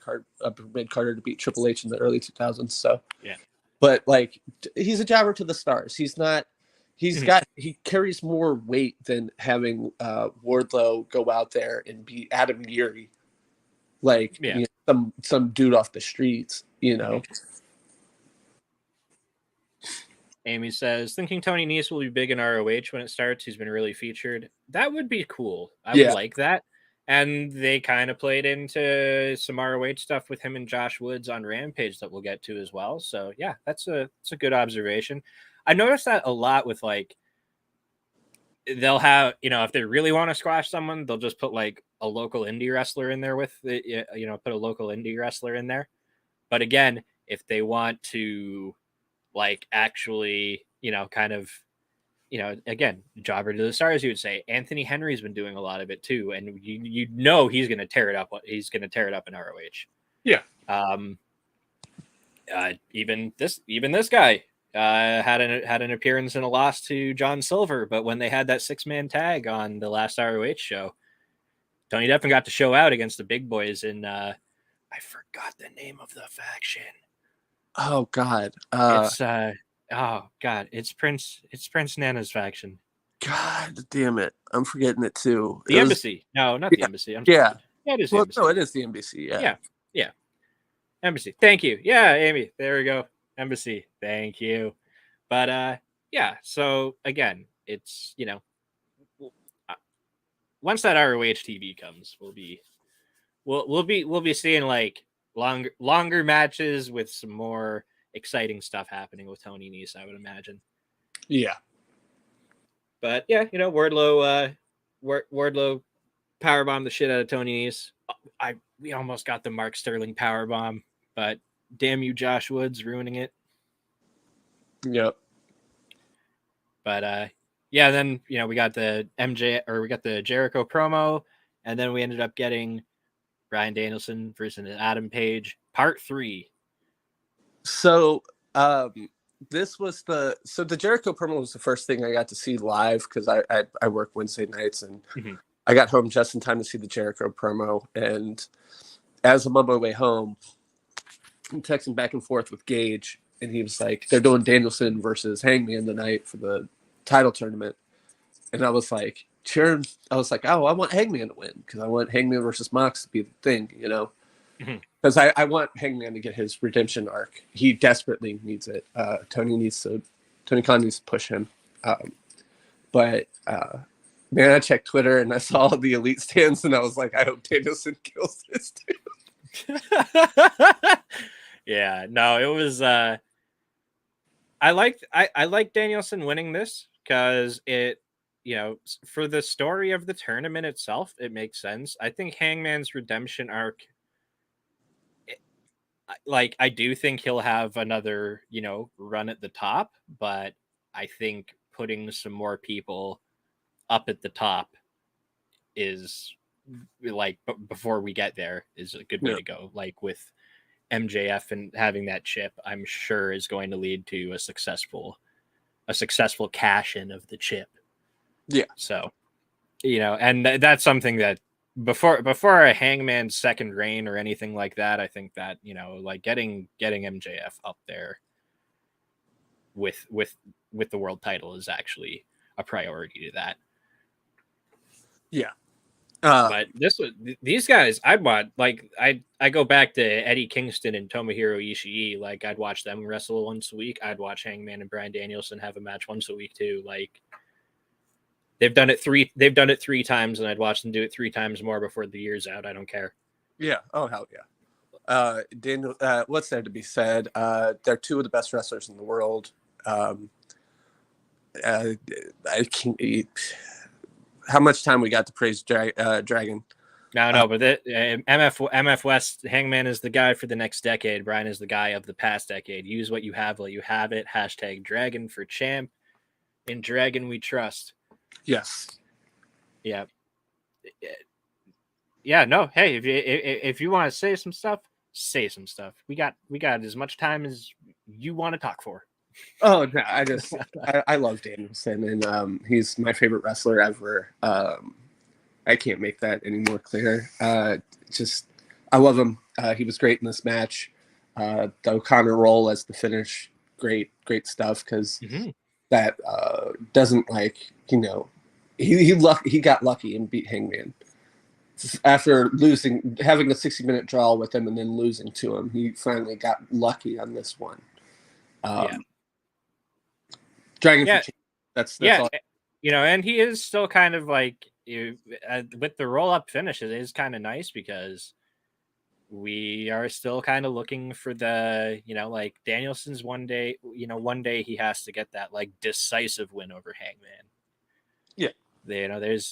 Speaker 2: mid carder to beat Triple H in the early 2000s. So
Speaker 1: yeah,
Speaker 2: but like he's a jobber to the stars. He's not. He carries more weight than having Wardlow go out there and be Adam Geary. Like some dude off the streets,
Speaker 1: Amy says, thinking Tony Nese will be big in ROH when it starts. He's been really featured. That would be cool. I would like that. And they kind of played into some ROH stuff with him and Josh Woods on Rampage that we'll get to as well. So yeah, that's a good observation. I noticed that a lot with like, they'll have, if they really want to squash someone, they'll just put like a local indie wrestler in there with it, put a local indie wrestler in there. But again, if they want to like actually, kind of, again, jobber to the stars, you would say Anthony Henry's been doing a lot of it too, and he's going to tear it up. He's going to tear it up in ROH.
Speaker 2: Yeah.
Speaker 1: Even this guy had an appearance and a loss to John Silver, but when they had that 6-man tag on the last ROH show, Tony Deppen got to show out against the big boys in I forgot the name of the faction.
Speaker 2: Oh God.
Speaker 1: It's Prince Nana's faction.
Speaker 2: God damn it. I'm forgetting it too.
Speaker 1: The Embassy. No, not the Embassy. I'm
Speaker 2: yeah.
Speaker 1: Yeah, it is
Speaker 2: well,
Speaker 1: Embassy.
Speaker 2: no, it is the Embassy. Yeah.
Speaker 1: Embassy. Thank you. Yeah, Amy. There we go. Embassy. Thank you. But yeah. So again, it's once that ROH TV comes, we'll be seeing like longer matches with some more exciting stuff happening with Tony Nese, I would imagine.
Speaker 2: Yeah.
Speaker 1: But yeah, Wardlow powerbombed the shit out of Tony Nese. We almost got the Mark Sterling powerbomb, but damn you, Josh Woods, ruining it.
Speaker 2: Yep.
Speaker 1: But yeah, then we got the Jericho promo, and then we ended up getting Bryan Danielson versus Adam Page, Part 3.
Speaker 2: So this was the Jericho promo was the first thing I got to see live because I work Wednesday nights, and I got home just in time to see the Jericho promo. And as I'm on my way home, I'm texting back and forth with Gage, and he was like, they're doing Danielson versus Hangman tonight for the title tournament. And I was like, cheering. I was like, oh, I want Hangman to win because I want Hangman versus Mox to be the thing, because I want Hangman to get his redemption arc. He desperately needs it. Tony Khan needs to push him. But man, I checked Twitter and I saw the Elite stands, and I was like, I hope Danielson kills this dude.
Speaker 1: Yeah, no, it was. I like Danielson winning this because it, for the story of the tournament itself, it makes sense. I think Hangman's redemption arc. I do think he'll have another, run at the top, but I think putting some more people up at the top is before we get there is a good way to go. Like with MJF and having that chip, I'm sure is going to lead to a successful cash in of the chip.
Speaker 2: Yeah.
Speaker 1: So, and that's something that before a Hangman's second reign or anything like that, I think that, getting MJF up there with the world title is actually a priority to that.
Speaker 2: Yeah.
Speaker 1: But these guys, I go back to Eddie Kingston and Tomohiro Ishii. Like, I'd watch them wrestle once a week. I'd watch Hangman and Bryan Danielson have a match once a week too. Like, they've done it 3 times, and I'd watch them do it 3 times more before the year's out. I don't care.
Speaker 2: Yeah. Oh, hell yeah. Daniel, what's there to be said? They're 2 of the best wrestlers in the world. I can't eat. How much time we got to praise Dragon?
Speaker 1: No, but MF West, Hangman is the guy for the next decade. Bryan is the guy of the past decade. Use what you have while you have it. # Dragon for champ. In Dragon we trust.
Speaker 2: Yes.
Speaker 1: Yeah. Yeah. No. Hey, if you want to say some stuff, say some stuff. We got as much time as you want to talk for.
Speaker 2: Oh no, I love Danielson, and he's my favorite wrestler ever. I can't make that any more clear. I love him. He was great in this match. The O'Connor roll as the finish, great stuff. Because that doesn't he got lucky and beat Hangman after having a 60-minute draw with him and then losing to him. He finally got lucky on this one. Dragon.
Speaker 1: Yeah.
Speaker 2: That's
Speaker 1: yeah.
Speaker 2: all.
Speaker 1: And he is still kind of like with the roll up finish, it is kind of nice because we are still kind of looking for the, like Danielson's one day he has to get that like decisive win over Hangman.
Speaker 2: Yeah.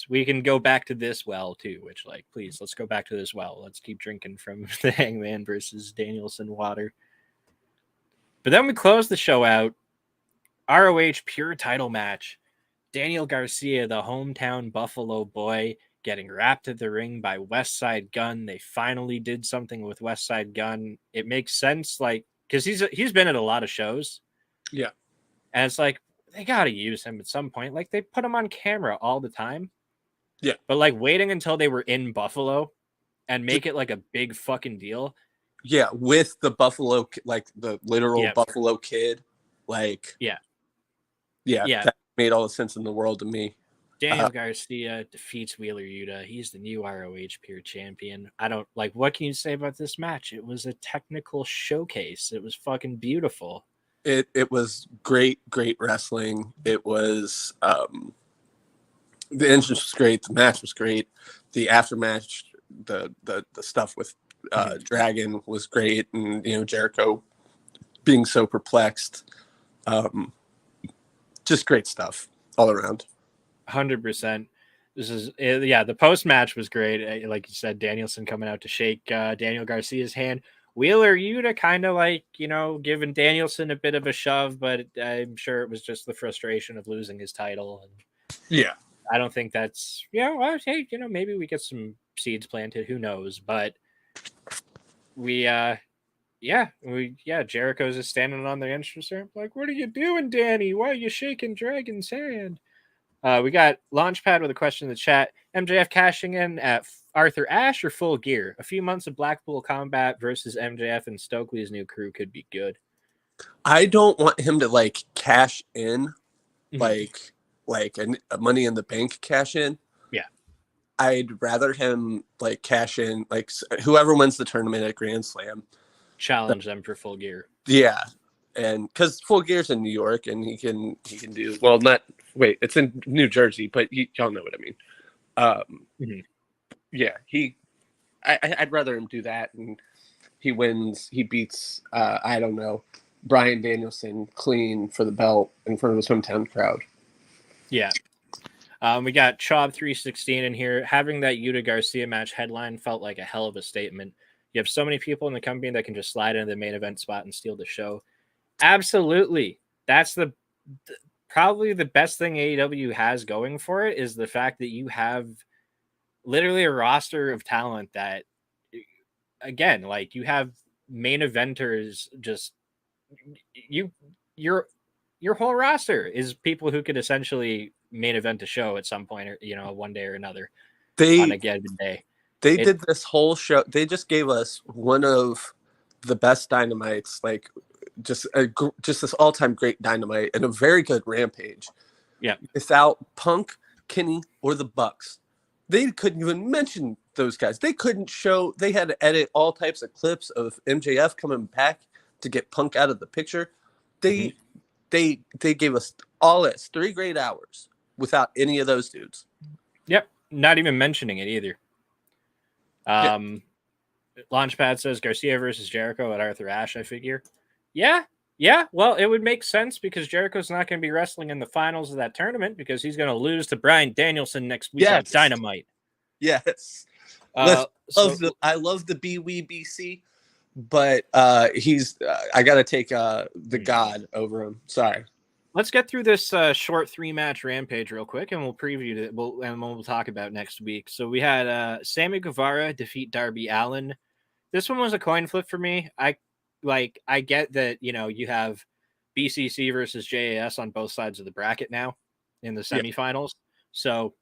Speaker 1: We can go back to this well too, which like, please, let's go back to this well. Let's keep drinking from the Hangman versus Danielson water. But then we close the show out. ROH pure title match. Daniel Garcia, the hometown Buffalo boy, getting wrapped at the ring by West Side Gun. They finally did something with West Side Gun. It makes sense, like, because he's been at a lot of shows.
Speaker 2: Yeah.
Speaker 1: And it's like, they got to use him at some point. Like, they put him on camera all the time.
Speaker 2: Yeah.
Speaker 1: But, like, waiting until they were in Buffalo and make it, like, a big fucking deal.
Speaker 2: Yeah, with the Buffalo, like, the literal Buffalo kid. Like,
Speaker 1: yeah.
Speaker 2: That made all the sense in the world to me.
Speaker 1: Daniel Garcia defeats Wheeler Yuta. He's the new ROH Pure Champion. What can you say about this match? It was a technical showcase. It was fucking beautiful.
Speaker 2: It was great wrestling. It was the entrance was great. The match was great. The aftermatch, the stuff with Dragon was great, and Jericho being so perplexed. Just great stuff all around.
Speaker 1: 100%. The post match was great. Like you said, Danielson coming out to shake Daniel Garcia's hand. Wheeler Yuta kind of like, giving Danielson a bit of a shove, but I'm sure it was just the frustration of losing his title. And
Speaker 2: yeah,
Speaker 1: I don't think that's, hey, maybe we get some seeds planted. Who knows? But Jericho's just standing on the entrance ramp like, what are you doing, Danny? Why are you shaking Dragon's hand? We got Launchpad with a question in the chat. MJF cashing in at Arthur Ashe or Full Gear? A few months of Blackpool Combat versus MJF and Stokely's new crew could be good.
Speaker 2: I don't want him to like cash in, like a Money in the Bank cash in.
Speaker 1: Yeah,
Speaker 2: I'd rather him like cash in, like whoever wins the tournament at Grand Slam,
Speaker 1: challenge them for Full Gear.
Speaker 2: Yeah, and because Full Gear's in New York, and he can do it's in New Jersey, but y'all know what I mean. Yeah, I'd rather him do that, and he wins. He beats I don't know, Bryan Danielson clean for the belt in front of his hometown crowd.
Speaker 1: Yeah. We got Chob 316 in here. Having that Yuta Garcia match headline felt like a hell of a statement. You have so many people in the company that can just slide into the main event spot and steal the show. Absolutely. That's probably the best thing AEW has going for it, is the fact that you have literally a roster of talent that, again, like, you have main eventers. Just your whole roster is people who could essentially main event a show at some point, or one day or another on a given day.
Speaker 2: They did this whole show. They just gave us one of the best Dynamites, like just this all-time great Dynamite and a very good Rampage.
Speaker 1: Yeah.
Speaker 2: Without Punk, Kenny, or the Bucks. They couldn't even mention those guys. They couldn't show. They had to edit all types of clips of MJF coming back to get Punk out of the picture. They gave us all this 3 great hours without any of those dudes.
Speaker 1: Yep. Not even mentioning it either. Launchpad says Garcia versus Jericho at Arthur Ashe, I figure. Yeah. Well, it would make sense because Jericho's not going to be wrestling in the finals of that tournament because he's going to lose to Bryan Danielson next week on Dynamite.
Speaker 2: Yes. I love the BC, but he's I got to take the God over him. Sorry.
Speaker 1: Let's get through this short 3-match Rampage real quick, and we'll preview it. We'll talk about next week. So we had Sammy Guevara defeat Darby Allin. This one was a coin flip for me. I get that, you have BCC versus JAS on both sides of the bracket now in the semifinals. So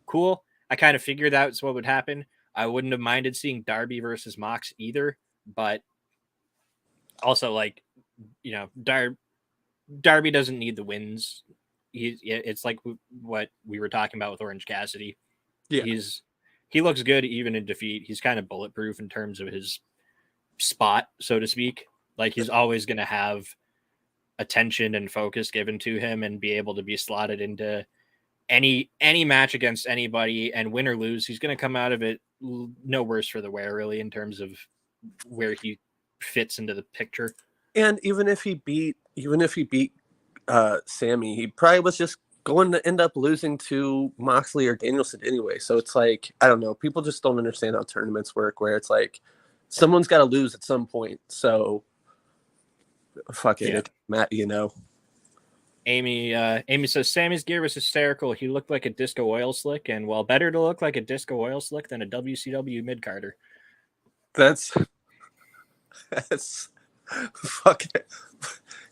Speaker 1: cool. I kind of figured that's what would happen. I wouldn't have minded seeing Darby versus Mox either, but also Darby doesn't need the wins. It's like what we were talking about with Orange Cassidy.
Speaker 2: Yeah.
Speaker 1: He looks good even in defeat. He's kind of bulletproof in terms of his spot, so to speak. Like, he's always going to have attention and focus given to him and be able to be slotted into any match against anybody, and win or lose, he's going to come out of it no worse for the wear, really, in terms of where he fits into the picture.
Speaker 2: And even if he beat Sammy, he probably was just going to end up losing to Moxley or Danielson anyway. So it's like, I don't know, people just don't understand how tournaments work, where it's like someone's got to lose at some point. So fuck it,
Speaker 1: Yeah.
Speaker 2: Matt, you know.
Speaker 1: Amy says Sammy's gear was hysterical. He looked like a disco oil slick, and well, better to look like a disco oil slick than a WCW mid Carter.
Speaker 2: That's fuck it.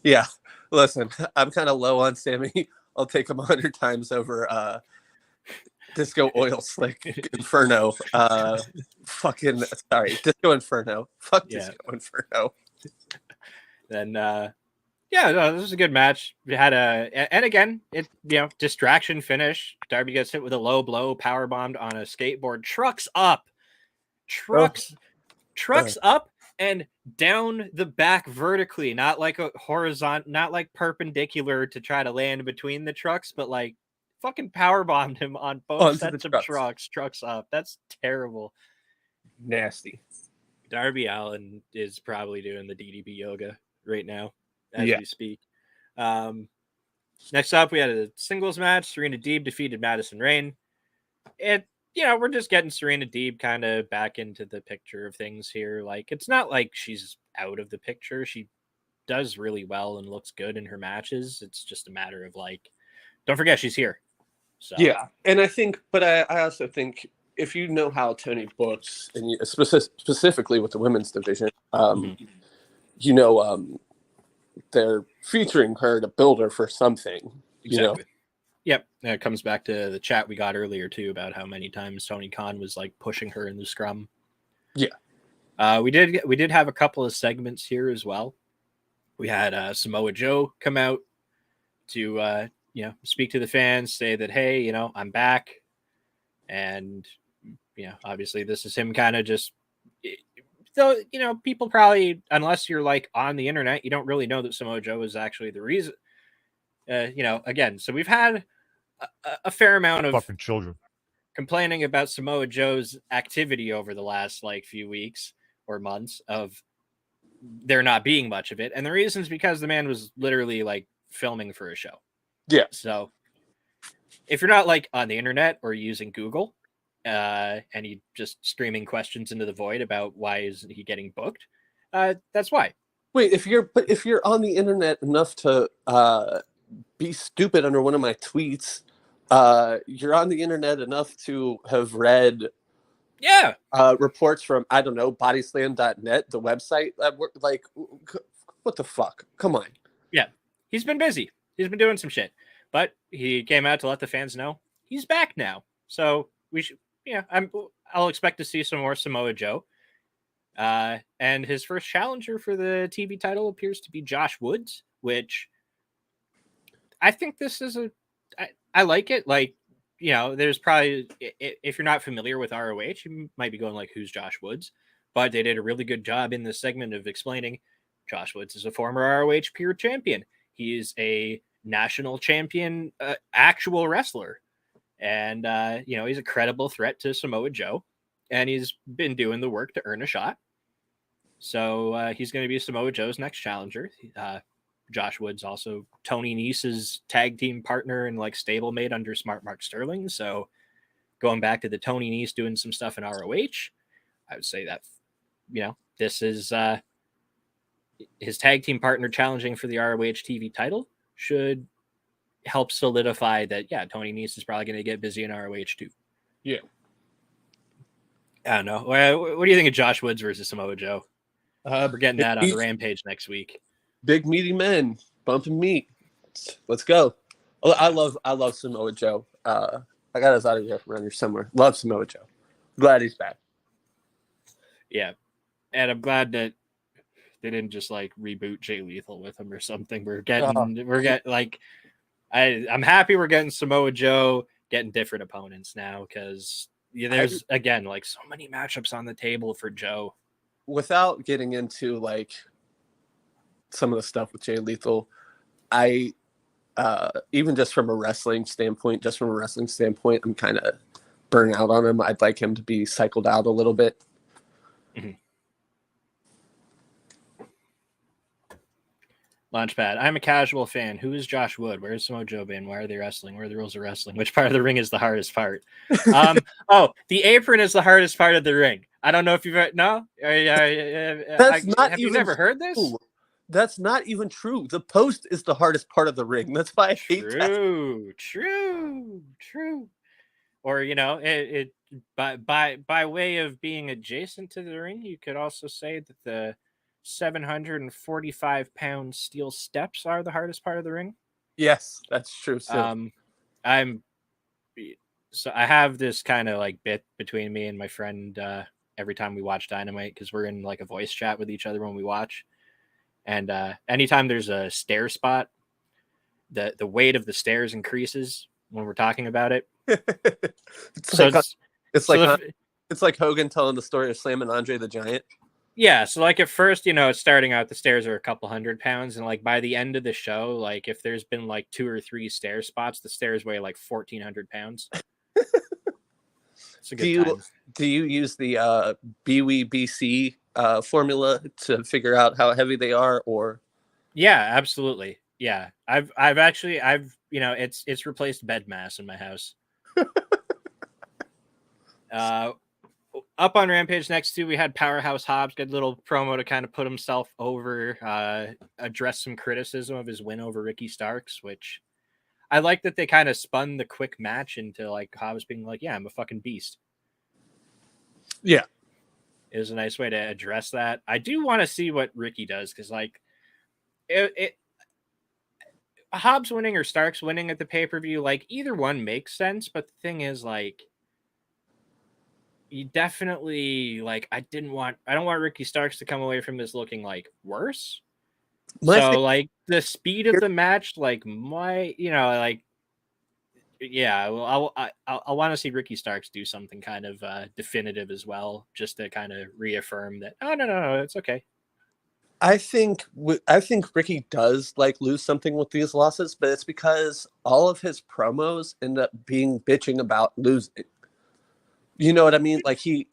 Speaker 2: Yeah. Listen, I'm kind of low on Sammy. I'll take him 100 times over Disco Oil Slick Inferno. Fucking sorry, Disco Inferno. Fuck Disco Inferno.
Speaker 1: Then this was a good match. We had and again, it distraction finish. Darby gets hit with a low blow, power bombed on a skateboard, trucks up and down the back vertically, not like a horizontal, not like perpendicular to try to land between the trucks, but like fucking power bombed him on both sets of trucks up. That's terrible.
Speaker 2: Nasty.
Speaker 1: Darby Allin is probably doing the DDP yoga right now as we speak. Next up, we had a singles match. Serena Deeb defeated Madison Rayne. We're just getting Serena Deeb kind of back into the picture of things here. Like, it's not like she's out of the picture. She does really well and looks good in her matches. It's just a matter of like, don't forget she's here. So
Speaker 2: yeah, and I think, but I also think if you know how Tony books, and specifically with the women's division, they're featuring her to build her for something.
Speaker 1: Exactly. Yep. It comes back to the chat we got earlier too about how many times Tony Khan was like pushing her in the scrum.
Speaker 2: Yeah.
Speaker 1: We did have a couple of segments here as well. We had Samoa Joe come out to speak to the fans, say that, hey, I'm back. And obviously this is him kind of just, so people probably, unless you're like on the internet, you don't really know that Samoa Joe is actually the reason. Again, so we've had a fair amount of
Speaker 3: fucking children
Speaker 1: complaining about Samoa Joe's activity over the last like few weeks or months of there not being much of it. And the reason is because the man was literally like filming for a show.
Speaker 2: Yeah.
Speaker 1: So if you're not like on the internet or using Google and you just screaming questions into the void about why is he getting booked, that's why.
Speaker 2: Wait, if you're on the internet enough to be stupid under one of my tweets, you're on the internet enough to have read reports from, I don't know, bodyslam.net, the website. Like, what the fuck? Come on.
Speaker 1: Yeah, he's been busy. He's been doing some shit. But he came out to let the fans know he's back now. So we should, I'll expect to see some more Samoa Joe. And his first challenger for the TV title appears to be Josh Woods, which I think this is I like it. Like, there's probably, if you're not familiar with ROH, you might be going like, who's Josh Woods? But they did a really good job in this segment of explaining Josh Woods is a former ROH Pure Champion. He is a national champion, actual wrestler. And, he's a credible threat to Samoa Joe. And he's been doing the work to earn a shot. So he's going to be Samoa Joe's next challenger. Josh Woods also Tony Nese's tag team partner and like stablemate under Smart Mark Sterling. So going back to the Tony Nese doing some stuff in ROH, I would say that, this is his tag team partner challenging for the ROH TV title should help solidify that, Tony Nese is probably going to get busy in ROH too.
Speaker 2: Yeah.
Speaker 1: I don't know. What do you think of Josh Woods versus Samoa Joe? We're getting that on the Rampage next week.
Speaker 2: Big meaty men bumping meat. Let's go. I love Samoa Joe. I got his autograph around here somewhere. Love Samoa Joe. Glad he's back.
Speaker 1: Yeah. And I'm glad that they didn't just like reboot Jay Lethal with him or something. We're getting like, I'm happy we're getting Samoa Joe getting different opponents now, because there's again like so many matchups on the table for Joe.
Speaker 2: Without getting into like some of the stuff with Jay Lethal, I even just from a wrestling standpoint, I'm kind of burnt out on him. I'd like him to be cycled out a little bit.
Speaker 1: Mm-hmm. Launchpad. I'm a casual fan. Who is Josh Wood? Where's Samoa Joe been? Why are they wrestling? Where are the rules of wrestling? Which part of the ring is the hardest part? The apron is the hardest part of the ring. I don't know if you've heard. No? Have you never heard this?
Speaker 2: That's not even true. The post is the hardest part of the ring. That's why I hate that.
Speaker 1: True. Or, you know, by way of being adjacent to the ring, you could also say that the 745-pound steel steps are the hardest part of the ring.
Speaker 2: Yes, that's true.
Speaker 1: So I have this kind of like bit between me and my friend every time we watch Dynamite, because we're in like a voice chat with each other when we watch. And anytime there's a stair spot, the weight of the stairs increases when we're talking about it.
Speaker 2: It's like Hogan telling the story of slamming Andre the Giant.
Speaker 1: Yeah, so like at first, you know, starting out, the stairs are a couple 100 pounds, and like by the end of the show, like if there's been like 2 or 3 stair spots, the stairs weigh like 1,400 pounds. It's a good time.
Speaker 2: Do you use the BWBC formula to figure out how heavy they are, or?
Speaker 1: Yeah, absolutely. Yeah, I've you know, it's replaced bed mass in my house. Up on Rampage next to, we had Powerhouse Hobbs, good little promo to kind of put himself over, address some criticism of his win over Ricky Starks, which I like that they kind of spun the quick match into like Hobbs being like, yeah, I'm a fucking beast.
Speaker 2: Yeah.
Speaker 1: It was a nice way to address that. I do want to see what Ricky does, because like Hobbs winning or Starks winning at the pay-per-view, like either one makes sense, but the thing is, like, you definitely, like, I don't want Ricky Starks to come away from this looking like worse. Like the speed of the match, like yeah, well, I want to see Ricky Starks do something kind of definitive as well, just to kind of reaffirm that, oh no, it's okay.
Speaker 2: I think Ricky does like lose something with these losses, but it's because all of his promos end up being bitching about losing. You know what I mean? Like he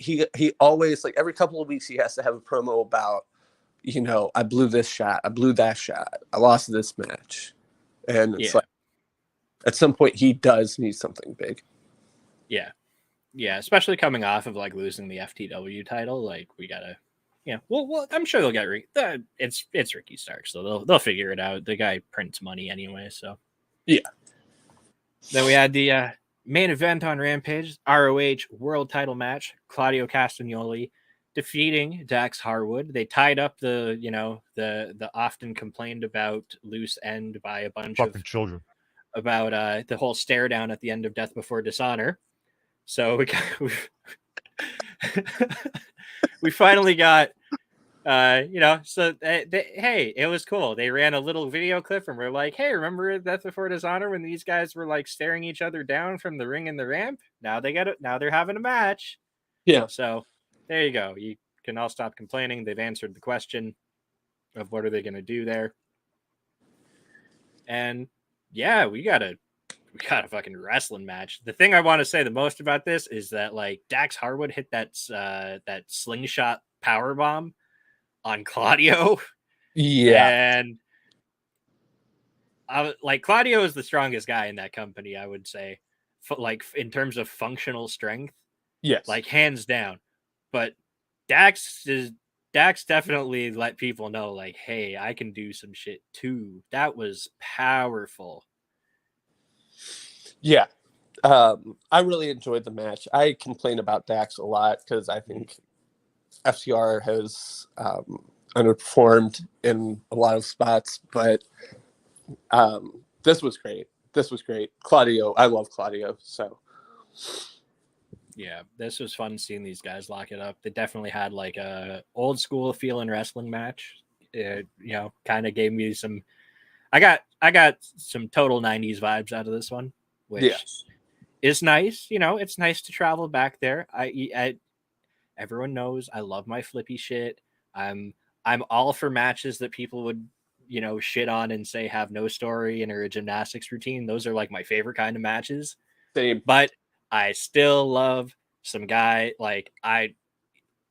Speaker 2: always, like every couple of weeks he has to have a promo about, you know, I blew this shot, I blew that shot, I lost this match. And it's like at some point he does need something big.
Speaker 1: Yeah. Yeah, especially coming off of like losing the FTW title, like we gotta, yeah. Well, I'm sure they'll get it's Ricky Starks, so they'll figure it out. The guy prints money anyway, so
Speaker 2: yeah.
Speaker 1: Then we had the main event on Rampage, ROH World Title match. Claudio Castagnoli defeating Dax Harwood. They tied up the often complained about loose end by a bunch
Speaker 3: fucking
Speaker 1: of
Speaker 3: children
Speaker 1: about the whole stare down at the end of Death Before Dishonor. So we finally got, so hey, it was cool. They ran a little video clip and we're like, hey, remember Death Before Dishonor when these guys were like staring each other down from the ring and the ramp? Now they're having a match.
Speaker 2: Yeah.
Speaker 1: So there you go. You can all stop complaining. They've answered the question of what are they going to do there. And yeah, we got a fucking wrestling match. The thing I want to say the most about this is that like Dax Harwood hit that slingshot power bomb on Claudio.
Speaker 2: Yeah.
Speaker 1: And Claudio is the strongest guy in that company, I would say, like in terms of functional strength.
Speaker 2: Yes.
Speaker 1: Like hands down. But Dax definitely let people know like, hey, I can do some shit too. That was powerful.
Speaker 2: Yeah. I really enjoyed the match. I complain about Dax a lot because I think FTR has underperformed in a lot of spots, but this was great. Claudio, I love Claudio. So
Speaker 1: yeah, this was fun seeing these guys lock it up. They definitely had like a old school feeling wrestling match. It, kind of gave me some. I got some total 90s vibes out of this one, which is nice. It's nice to travel back there. I everyone knows I love my flippy shit. I'm all for matches that people would, shit on and say have no story in her gymnastics routine. Those are like my favorite kind of matches.
Speaker 2: Same.
Speaker 1: But I still love some guy like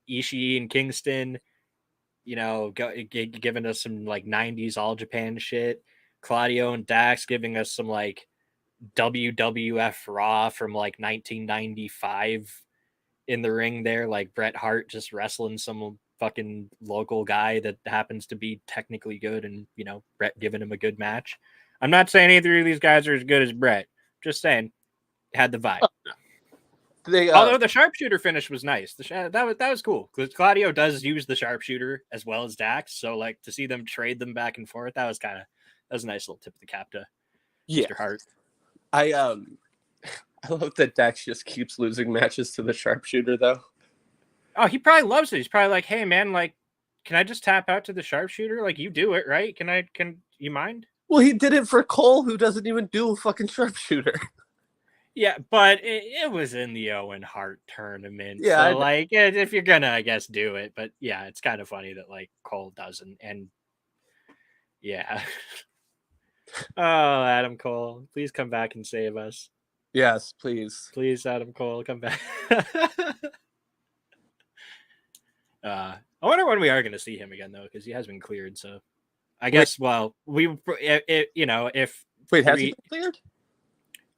Speaker 1: Ishii and Kingston, giving us some like 90s All Japan shit. Claudio and Dax giving us some like WWF Raw from like 1995 in the ring there, like Bret Hart just wrestling some fucking local guy that happens to be technically good, and Bret giving him a good match. I'm not saying either of these guys are as good as Bret. Just saying, had the vibe. Although the sharpshooter finish was nice, that was cool because Claudio does use the sharpshooter as well as Dax. So like to see them trade them back and forth, that was a nice little tip of the cap to Mr. Hart.
Speaker 2: I love that Dax just keeps losing matches to the sharpshooter though.
Speaker 1: Oh, he probably loves it. He's probably like, hey man, like, can I just tap out to the sharpshooter? Like you do it, right? Can you mind?
Speaker 2: Well, he did it for Cole, who doesn't even do a fucking sharpshooter.
Speaker 1: Yeah, but it was in the Owen Hart tournament.
Speaker 2: Yeah,
Speaker 1: so like if you're gonna, I guess, do it. But yeah, it's kind of funny that like Cole doesn't. And yeah. Oh, Adam Cole, please come back and save us.
Speaker 2: Yes, please.
Speaker 1: Please, Adam Cole, come back. I wonder when we are going to see him again, though, because he has been cleared. So I guess, well, if
Speaker 2: wait, has he been cleared?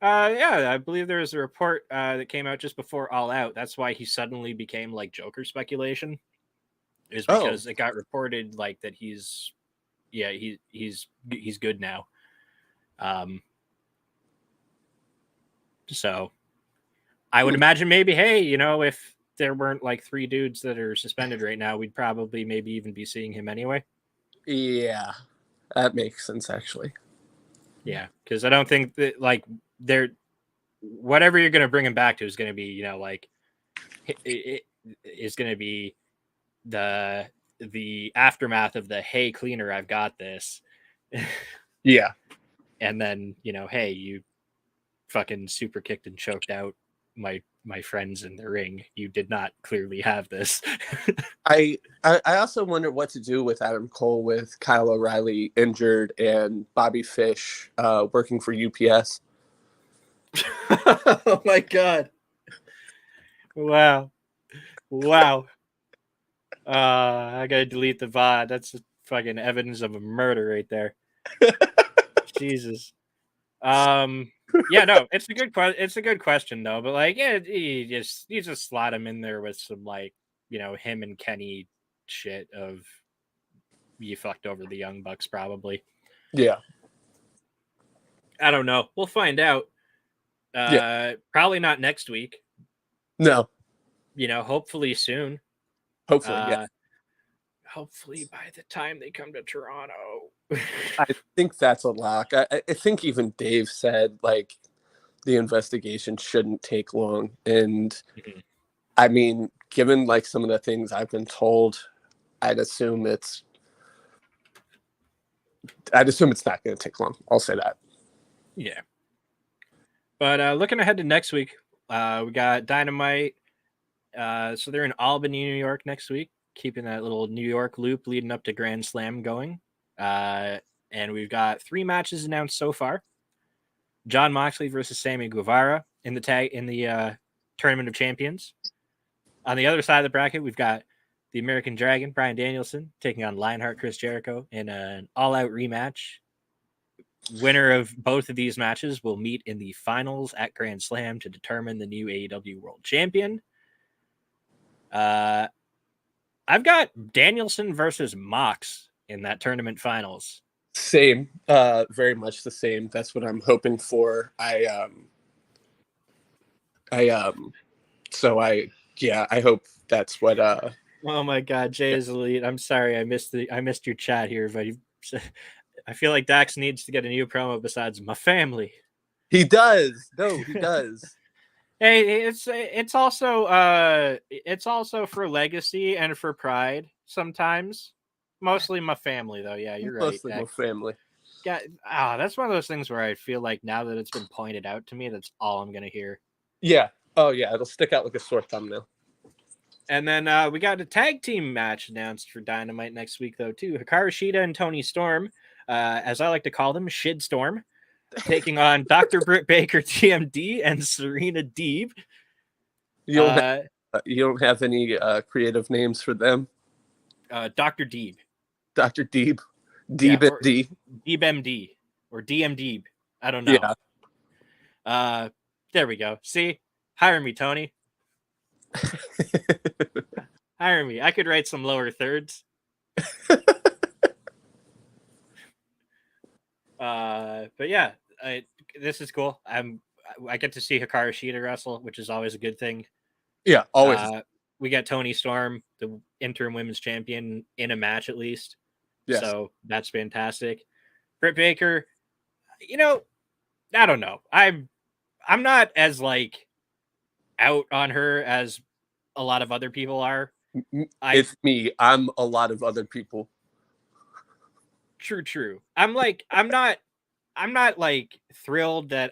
Speaker 1: Yeah, I believe there was a report that came out just before All Out. That's why he suddenly became like Joker speculation, is because it got reported like that he's good now. So I would imagine maybe, hey, if there weren't like 3 dudes that are suspended right now, we'd probably maybe even be seeing him anyway.
Speaker 2: Yeah, that makes sense actually.
Speaker 1: Yeah, because I don't think that like whatever you're going to bring him back to is going to be, like it is going to be the aftermath of the hey cleaner, I've got this.
Speaker 2: Yeah.
Speaker 1: And then, hey, you fucking super kicked and choked out my friends in the ring. You did not clearly have this.
Speaker 2: I also wonder what to do with Adam Cole with Kyle O'Reilly injured and Bobby Fish working for UPS.
Speaker 1: Oh my god. Wow. I gotta delete the VOD. That's fucking evidence of a murder right there. Jesus. Yeah, no, it's a good question though, but like, yeah, you just slot him in there with some like, him and Kenny shit of you fucked over the Young Bucks probably.
Speaker 2: Yeah.
Speaker 1: I don't know. We'll find out. Probably not next week.
Speaker 2: No.
Speaker 1: Hopefully soon.
Speaker 2: Hopefully, yeah.
Speaker 1: Hopefully by the time they come to Toronto.
Speaker 2: I think that's a lock. I think even Dave said like the investigation shouldn't take long. And I mean, given like some of the things I've been told, I'd assume it's not going to take long. I'll say that.
Speaker 1: Yeah. But looking ahead to next week, we got Dynamite. So they're in Albany, New York next week, keeping that little New York loop leading up to Grand Slam going. And we've got 3 matches announced so far. Jon Moxley versus Sammy Guevara in the Tournament of Champions. On the other side of the bracket, we've got the American Dragon, Bryan Danielson, taking on Lionheart Chris Jericho in an all-out rematch. Winner of both of these matches will meet in the finals at Grand Slam to determine the new AEW World Champion. I've got Danielson versus Mox in that tournament finals.
Speaker 2: Same, very much the same. That's what I'm hoping for. I hope that's what.
Speaker 1: Oh my God, Jay is elite. I'm sorry, I missed your chat here, but I feel like Dax needs to get a new promo besides my family.
Speaker 2: He does. No, he does.
Speaker 1: Hey, it's also for legacy and for pride sometimes. Mostly my family though. Yeah, you're right.
Speaker 2: Mostly my family.
Speaker 1: Yeah, that's one of those things where I feel like now that it's been pointed out to me, that's all I'm gonna hear.
Speaker 2: Yeah. Oh yeah, it'll stick out like a sore thumbnail.
Speaker 1: And then we got a tag team match announced for Dynamite next week though too. Hikaru Shida and Toni Storm as I like to call them, Shidstorm, taking on Dr. Britt Baker, TMD, and Serena Deeb.
Speaker 2: You don't have any creative names for them?
Speaker 1: Dr. Deeb.
Speaker 2: Dr. Deeb. Deeb MD.
Speaker 1: Deeb MD. Or DM Deeb. I don't know. Yeah. There we go. See? Hire me, Tony. Hire me. I could write some lower thirds. But yeah, this is cool. I get to see Hikaru Shida wrestle, which is always a good thing.
Speaker 2: Yeah, always.
Speaker 1: We got Toni Storm, the interim women's champion, in a match at least. Yes. So that's fantastic. Britt Baker, I don't know. I'm not as like out on her as a lot of other people are.
Speaker 2: It's me. I'm a lot of other people.
Speaker 1: True. I'm not like thrilled that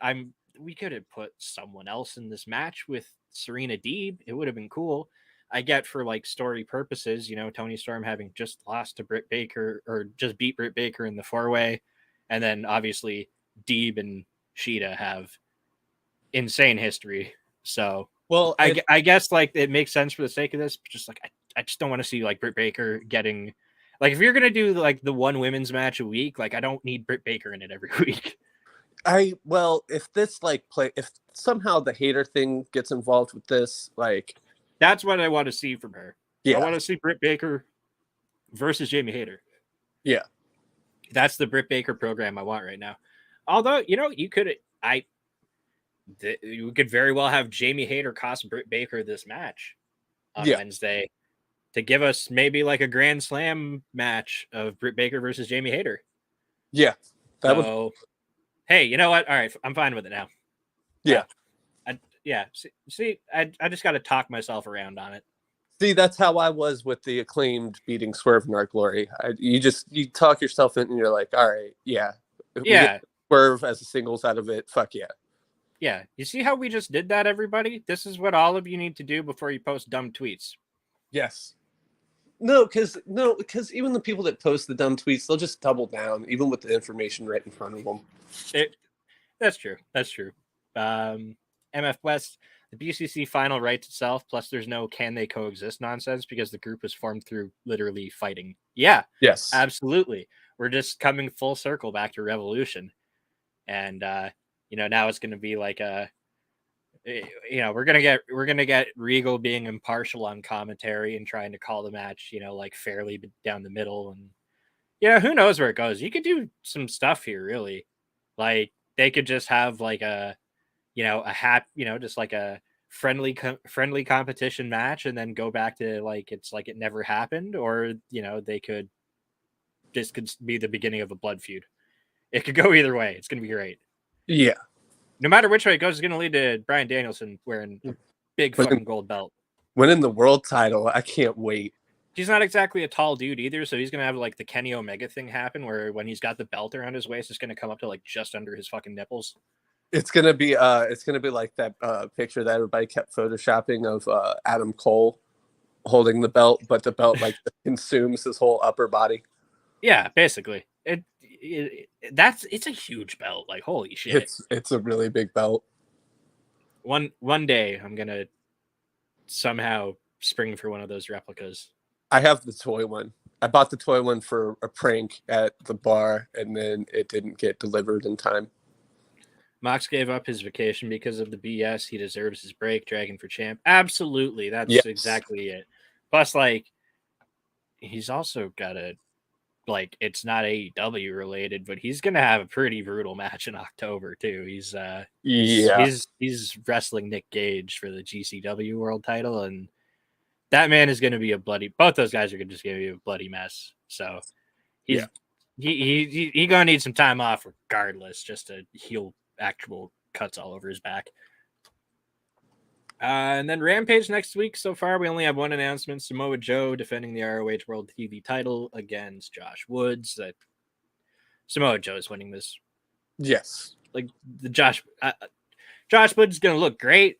Speaker 1: we could have put someone else in this match with Serena Deeb. It would have been cool. I get for like story purposes, Toni Storm having just lost to Britt Baker or just beat Britt Baker in the 4-way. And then obviously Deeb and Shida have insane history. So, well, I guess like it makes sense for the sake of this, but just like, I just don't want to see like Britt Baker getting like, if you're going to do like the one women's match a week, like I don't need Britt Baker in it every week.
Speaker 2: If somehow the hater thing gets involved with this, like
Speaker 1: that's what I want to see from her.
Speaker 2: Yeah.
Speaker 1: I want to see Britt Baker versus Jamie Hayter.
Speaker 2: Yeah.
Speaker 1: That's the Britt Baker program I want right now. Although, you could very well have Jamie Hayter cost Britt Baker this match on Wednesday to give us maybe like a Grand Slam match of Britt Baker versus Jamie Hayter.
Speaker 2: Yeah.
Speaker 1: Hey, you know what? All right. I'm fine with it now.
Speaker 2: Yeah.
Speaker 1: I just got to talk myself around on it.
Speaker 2: See, that's how I was with the Acclaimed beating Swerve in Our Glory. You talk yourself in and you're like, all right, yeah. If we get Swerve as a singles out of it, fuck yeah.
Speaker 1: Yeah. You see how we just did that, everybody? This is what all of you need to do before you post dumb tweets.
Speaker 2: Yes. No, because even the people that post the dumb tweets, they'll just double down, even with the information right in front of them.
Speaker 1: That's true. MF West, the BCC final writes itself, plus there's no can they coexist nonsense because the group was formed through literally fighting. Yeah.
Speaker 2: Yes.
Speaker 1: Absolutely. We're just coming full circle back to Revolution. And, now it's going to be like we're going to get Regal being impartial on commentary and trying to call the match, like fairly down the middle. And, who knows where it goes. You could do some stuff here, really. Like they could just have like just like a friendly competition match and then go back to like it's like it never happened, or this could be the beginning of a blood feud. It could go either way. It's gonna be great.
Speaker 2: Yeah.
Speaker 1: No matter which way it goes, it's gonna lead to Bryan Danielson wearing a big fucking gold belt.
Speaker 2: Winning the world title, I can't wait.
Speaker 1: He's not exactly a tall dude either, so he's gonna have like the Kenny Omega thing happen where when he's got the belt around his waist, it's gonna come up to like just under his fucking nipples.
Speaker 2: It's gonna be like that picture that everybody kept photoshopping of Adam Cole holding the belt, but the belt like consumes his whole upper body.
Speaker 1: Yeah, basically. It's a huge belt. Like holy shit.
Speaker 2: It's a really big belt.
Speaker 1: One day I'm gonna somehow spring for one of those replicas.
Speaker 2: I have the toy one. I bought the toy one for a prank at the bar, and then it didn't get delivered in time.
Speaker 1: Mox gave up his vacation because of the BS. He deserves his break. Dragon for champ. Absolutely. That's exactly it. Plus, like, he's also got it's not AEW related, but he's going to have a pretty brutal match in October, too. He's wrestling Nick Gage for the GCW world title, and that man is going to be both those guys are just going to be a bloody mess. So he's going to need some time off regardless, just to heal actual cuts all over his back. And then Rampage next week. So far, we only have one announcement. Samoa Joe defending the ROH World TV title against Josh Woods. That Samoa Joe is winning this.
Speaker 2: Yes.
Speaker 1: Like the Josh Woods is going to look great.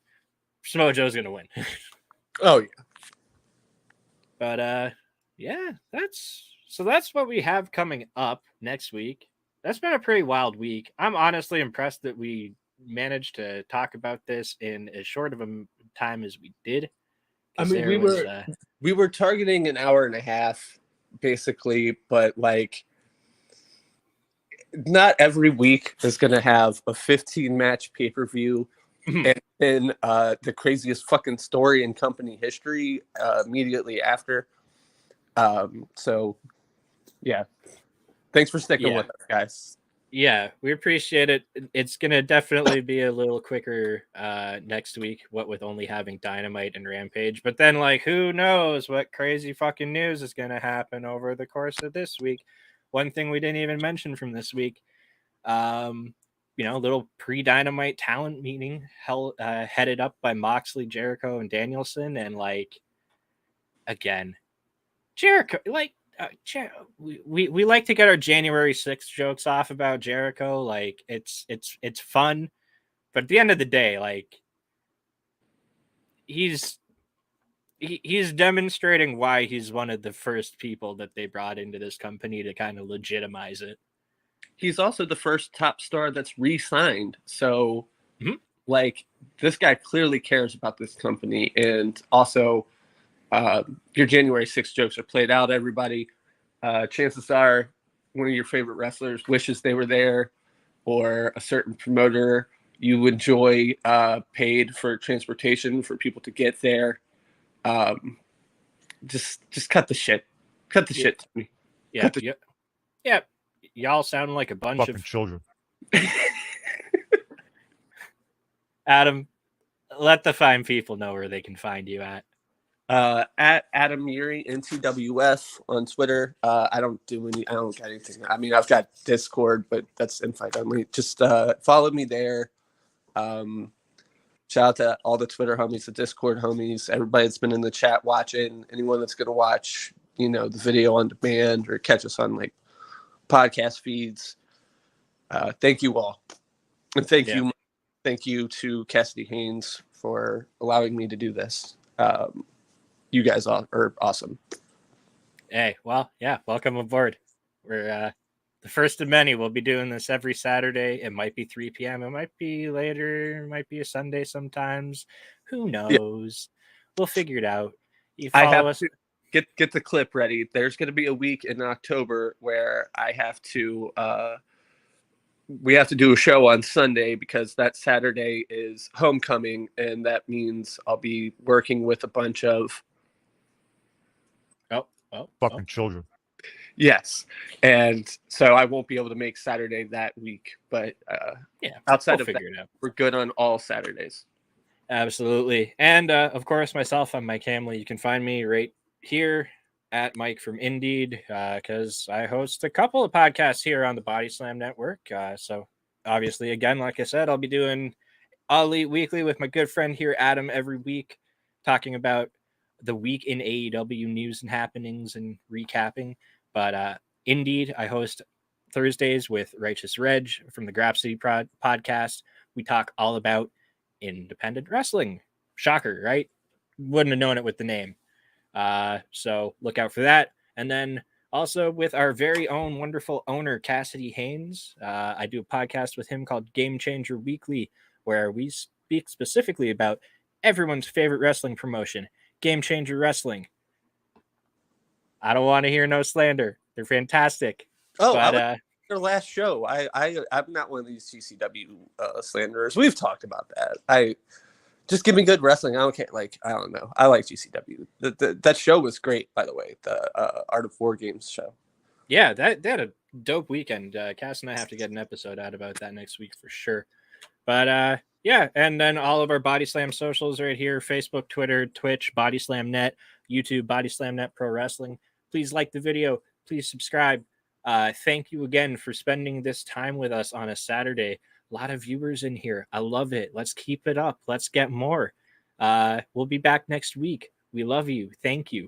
Speaker 1: Samoa Joe is going to win.
Speaker 2: Oh, yeah.
Speaker 1: But, that's So that's what we have coming up next week. That's been a pretty wild week. I'm honestly impressed that we managed to talk about this in as short of a time as we did.
Speaker 2: I mean, we were targeting an hour and a half, basically, but like, not every week is going to have a 15-match pay-per-view and then the craziest fucking story in company history immediately after. So, yeah. Thanks for sticking with us, guys.
Speaker 1: Yeah, we appreciate it. It's going to definitely be a little quicker next week, what with only having Dynamite and Rampage. But then, like, who knows what crazy fucking news is going to happen over the course of this week. One thing we didn't even mention from this week, little pre-Dynamite talent meeting headed up by Moxley, Jericho, and Danielson. And, like, again, Jericho, like, we like to get our January 6th jokes off about Jericho. Like, it's fun, but at the end of the day, like, he's demonstrating why he's one of the first people that they brought into this company to kind of legitimize it.
Speaker 2: He's also the first top star that's re-signed. So, like, this guy clearly cares about this company. And also, your January 6th jokes are played out, everybody. Chances are one of your favorite wrestlers wishes they were there, or a certain promoter you enjoy paid for transportation for people to get there. Just cut the shit. Cut the shit to me.
Speaker 1: Yeah. Y'all sound like a bunch
Speaker 3: fucking
Speaker 1: of
Speaker 3: children.
Speaker 1: Adam, let the fine people know where they can find you at.
Speaker 2: At Adam Yuri NTWF on Twitter. I don't got anything. I mean, I've got Discord, but that's invite only. Just follow me there. Shout out to all the Twitter homies, the Discord homies, everybody that's been in the chat watching, anyone that's going to watch, the video on demand or catch us on like podcast feeds. Thank you all. And thank you to Cassidy Haynes for allowing me to do this. You guys are awesome.
Speaker 1: Hey, well, yeah, welcome aboard. We're the first of many. We'll be doing this every Saturday. It might be 3 p.m. It might be later. It might be a Sunday sometimes. Who knows? Yeah. We'll figure it out. You follow us.
Speaker 2: Get the clip ready. There's going to be a week in October where I have to we have to do a show on Sunday because that Saturday is homecoming, and that means I'll be working with a bunch of
Speaker 3: fucking children.
Speaker 2: Yes, and so I won't be able to make Saturday that week. But outside of that, we're good on all Saturdays.
Speaker 1: Absolutely, and of course, myself, I'm Mike Hamley. You can find me right here at Mike from Indeed, because I host a couple of podcasts here on the Body Slam Network. So obviously, again, like I said, I'll be doing All Elite Weekly with my good friend here, Adam, every week, talking about the week in AEW news and happenings and recapping. But Indeed, I host Thursdays with Righteous Reg from the Grapsity podcast. We talk all about independent wrestling. Shocker, right? Wouldn't have known it with the name. So look out for that. And then also with our very own wonderful owner, Cassidy Haynes, I do a podcast with him called Game Changer Weekly, where we speak specifically about everyone's favorite wrestling promotion, Game Changer Wrestling. I don't want to hear no slander. They're fantastic.
Speaker 2: Oh, but, their last show. I'm not one of these GCW slanderers. We've talked about that. Just give me good wrestling. I don't care. Like, I don't know. I like GCW. That show was great, by the way. The Art of War Games show.
Speaker 1: Yeah, they had a dope weekend. Cass and I have to get an episode out about that next week for sure. But yeah, and then all of our Body Slam socials right here: Facebook, Twitter, Twitch, Body Slam Net, YouTube, Body Slam Net Pro Wrestling. Please like the video. Please subscribe. Thank you again for spending this time with us on a Saturday. A lot of viewers in here. I love it. Let's keep it up. Let's get more. We'll be back next week. We love you. Thank you.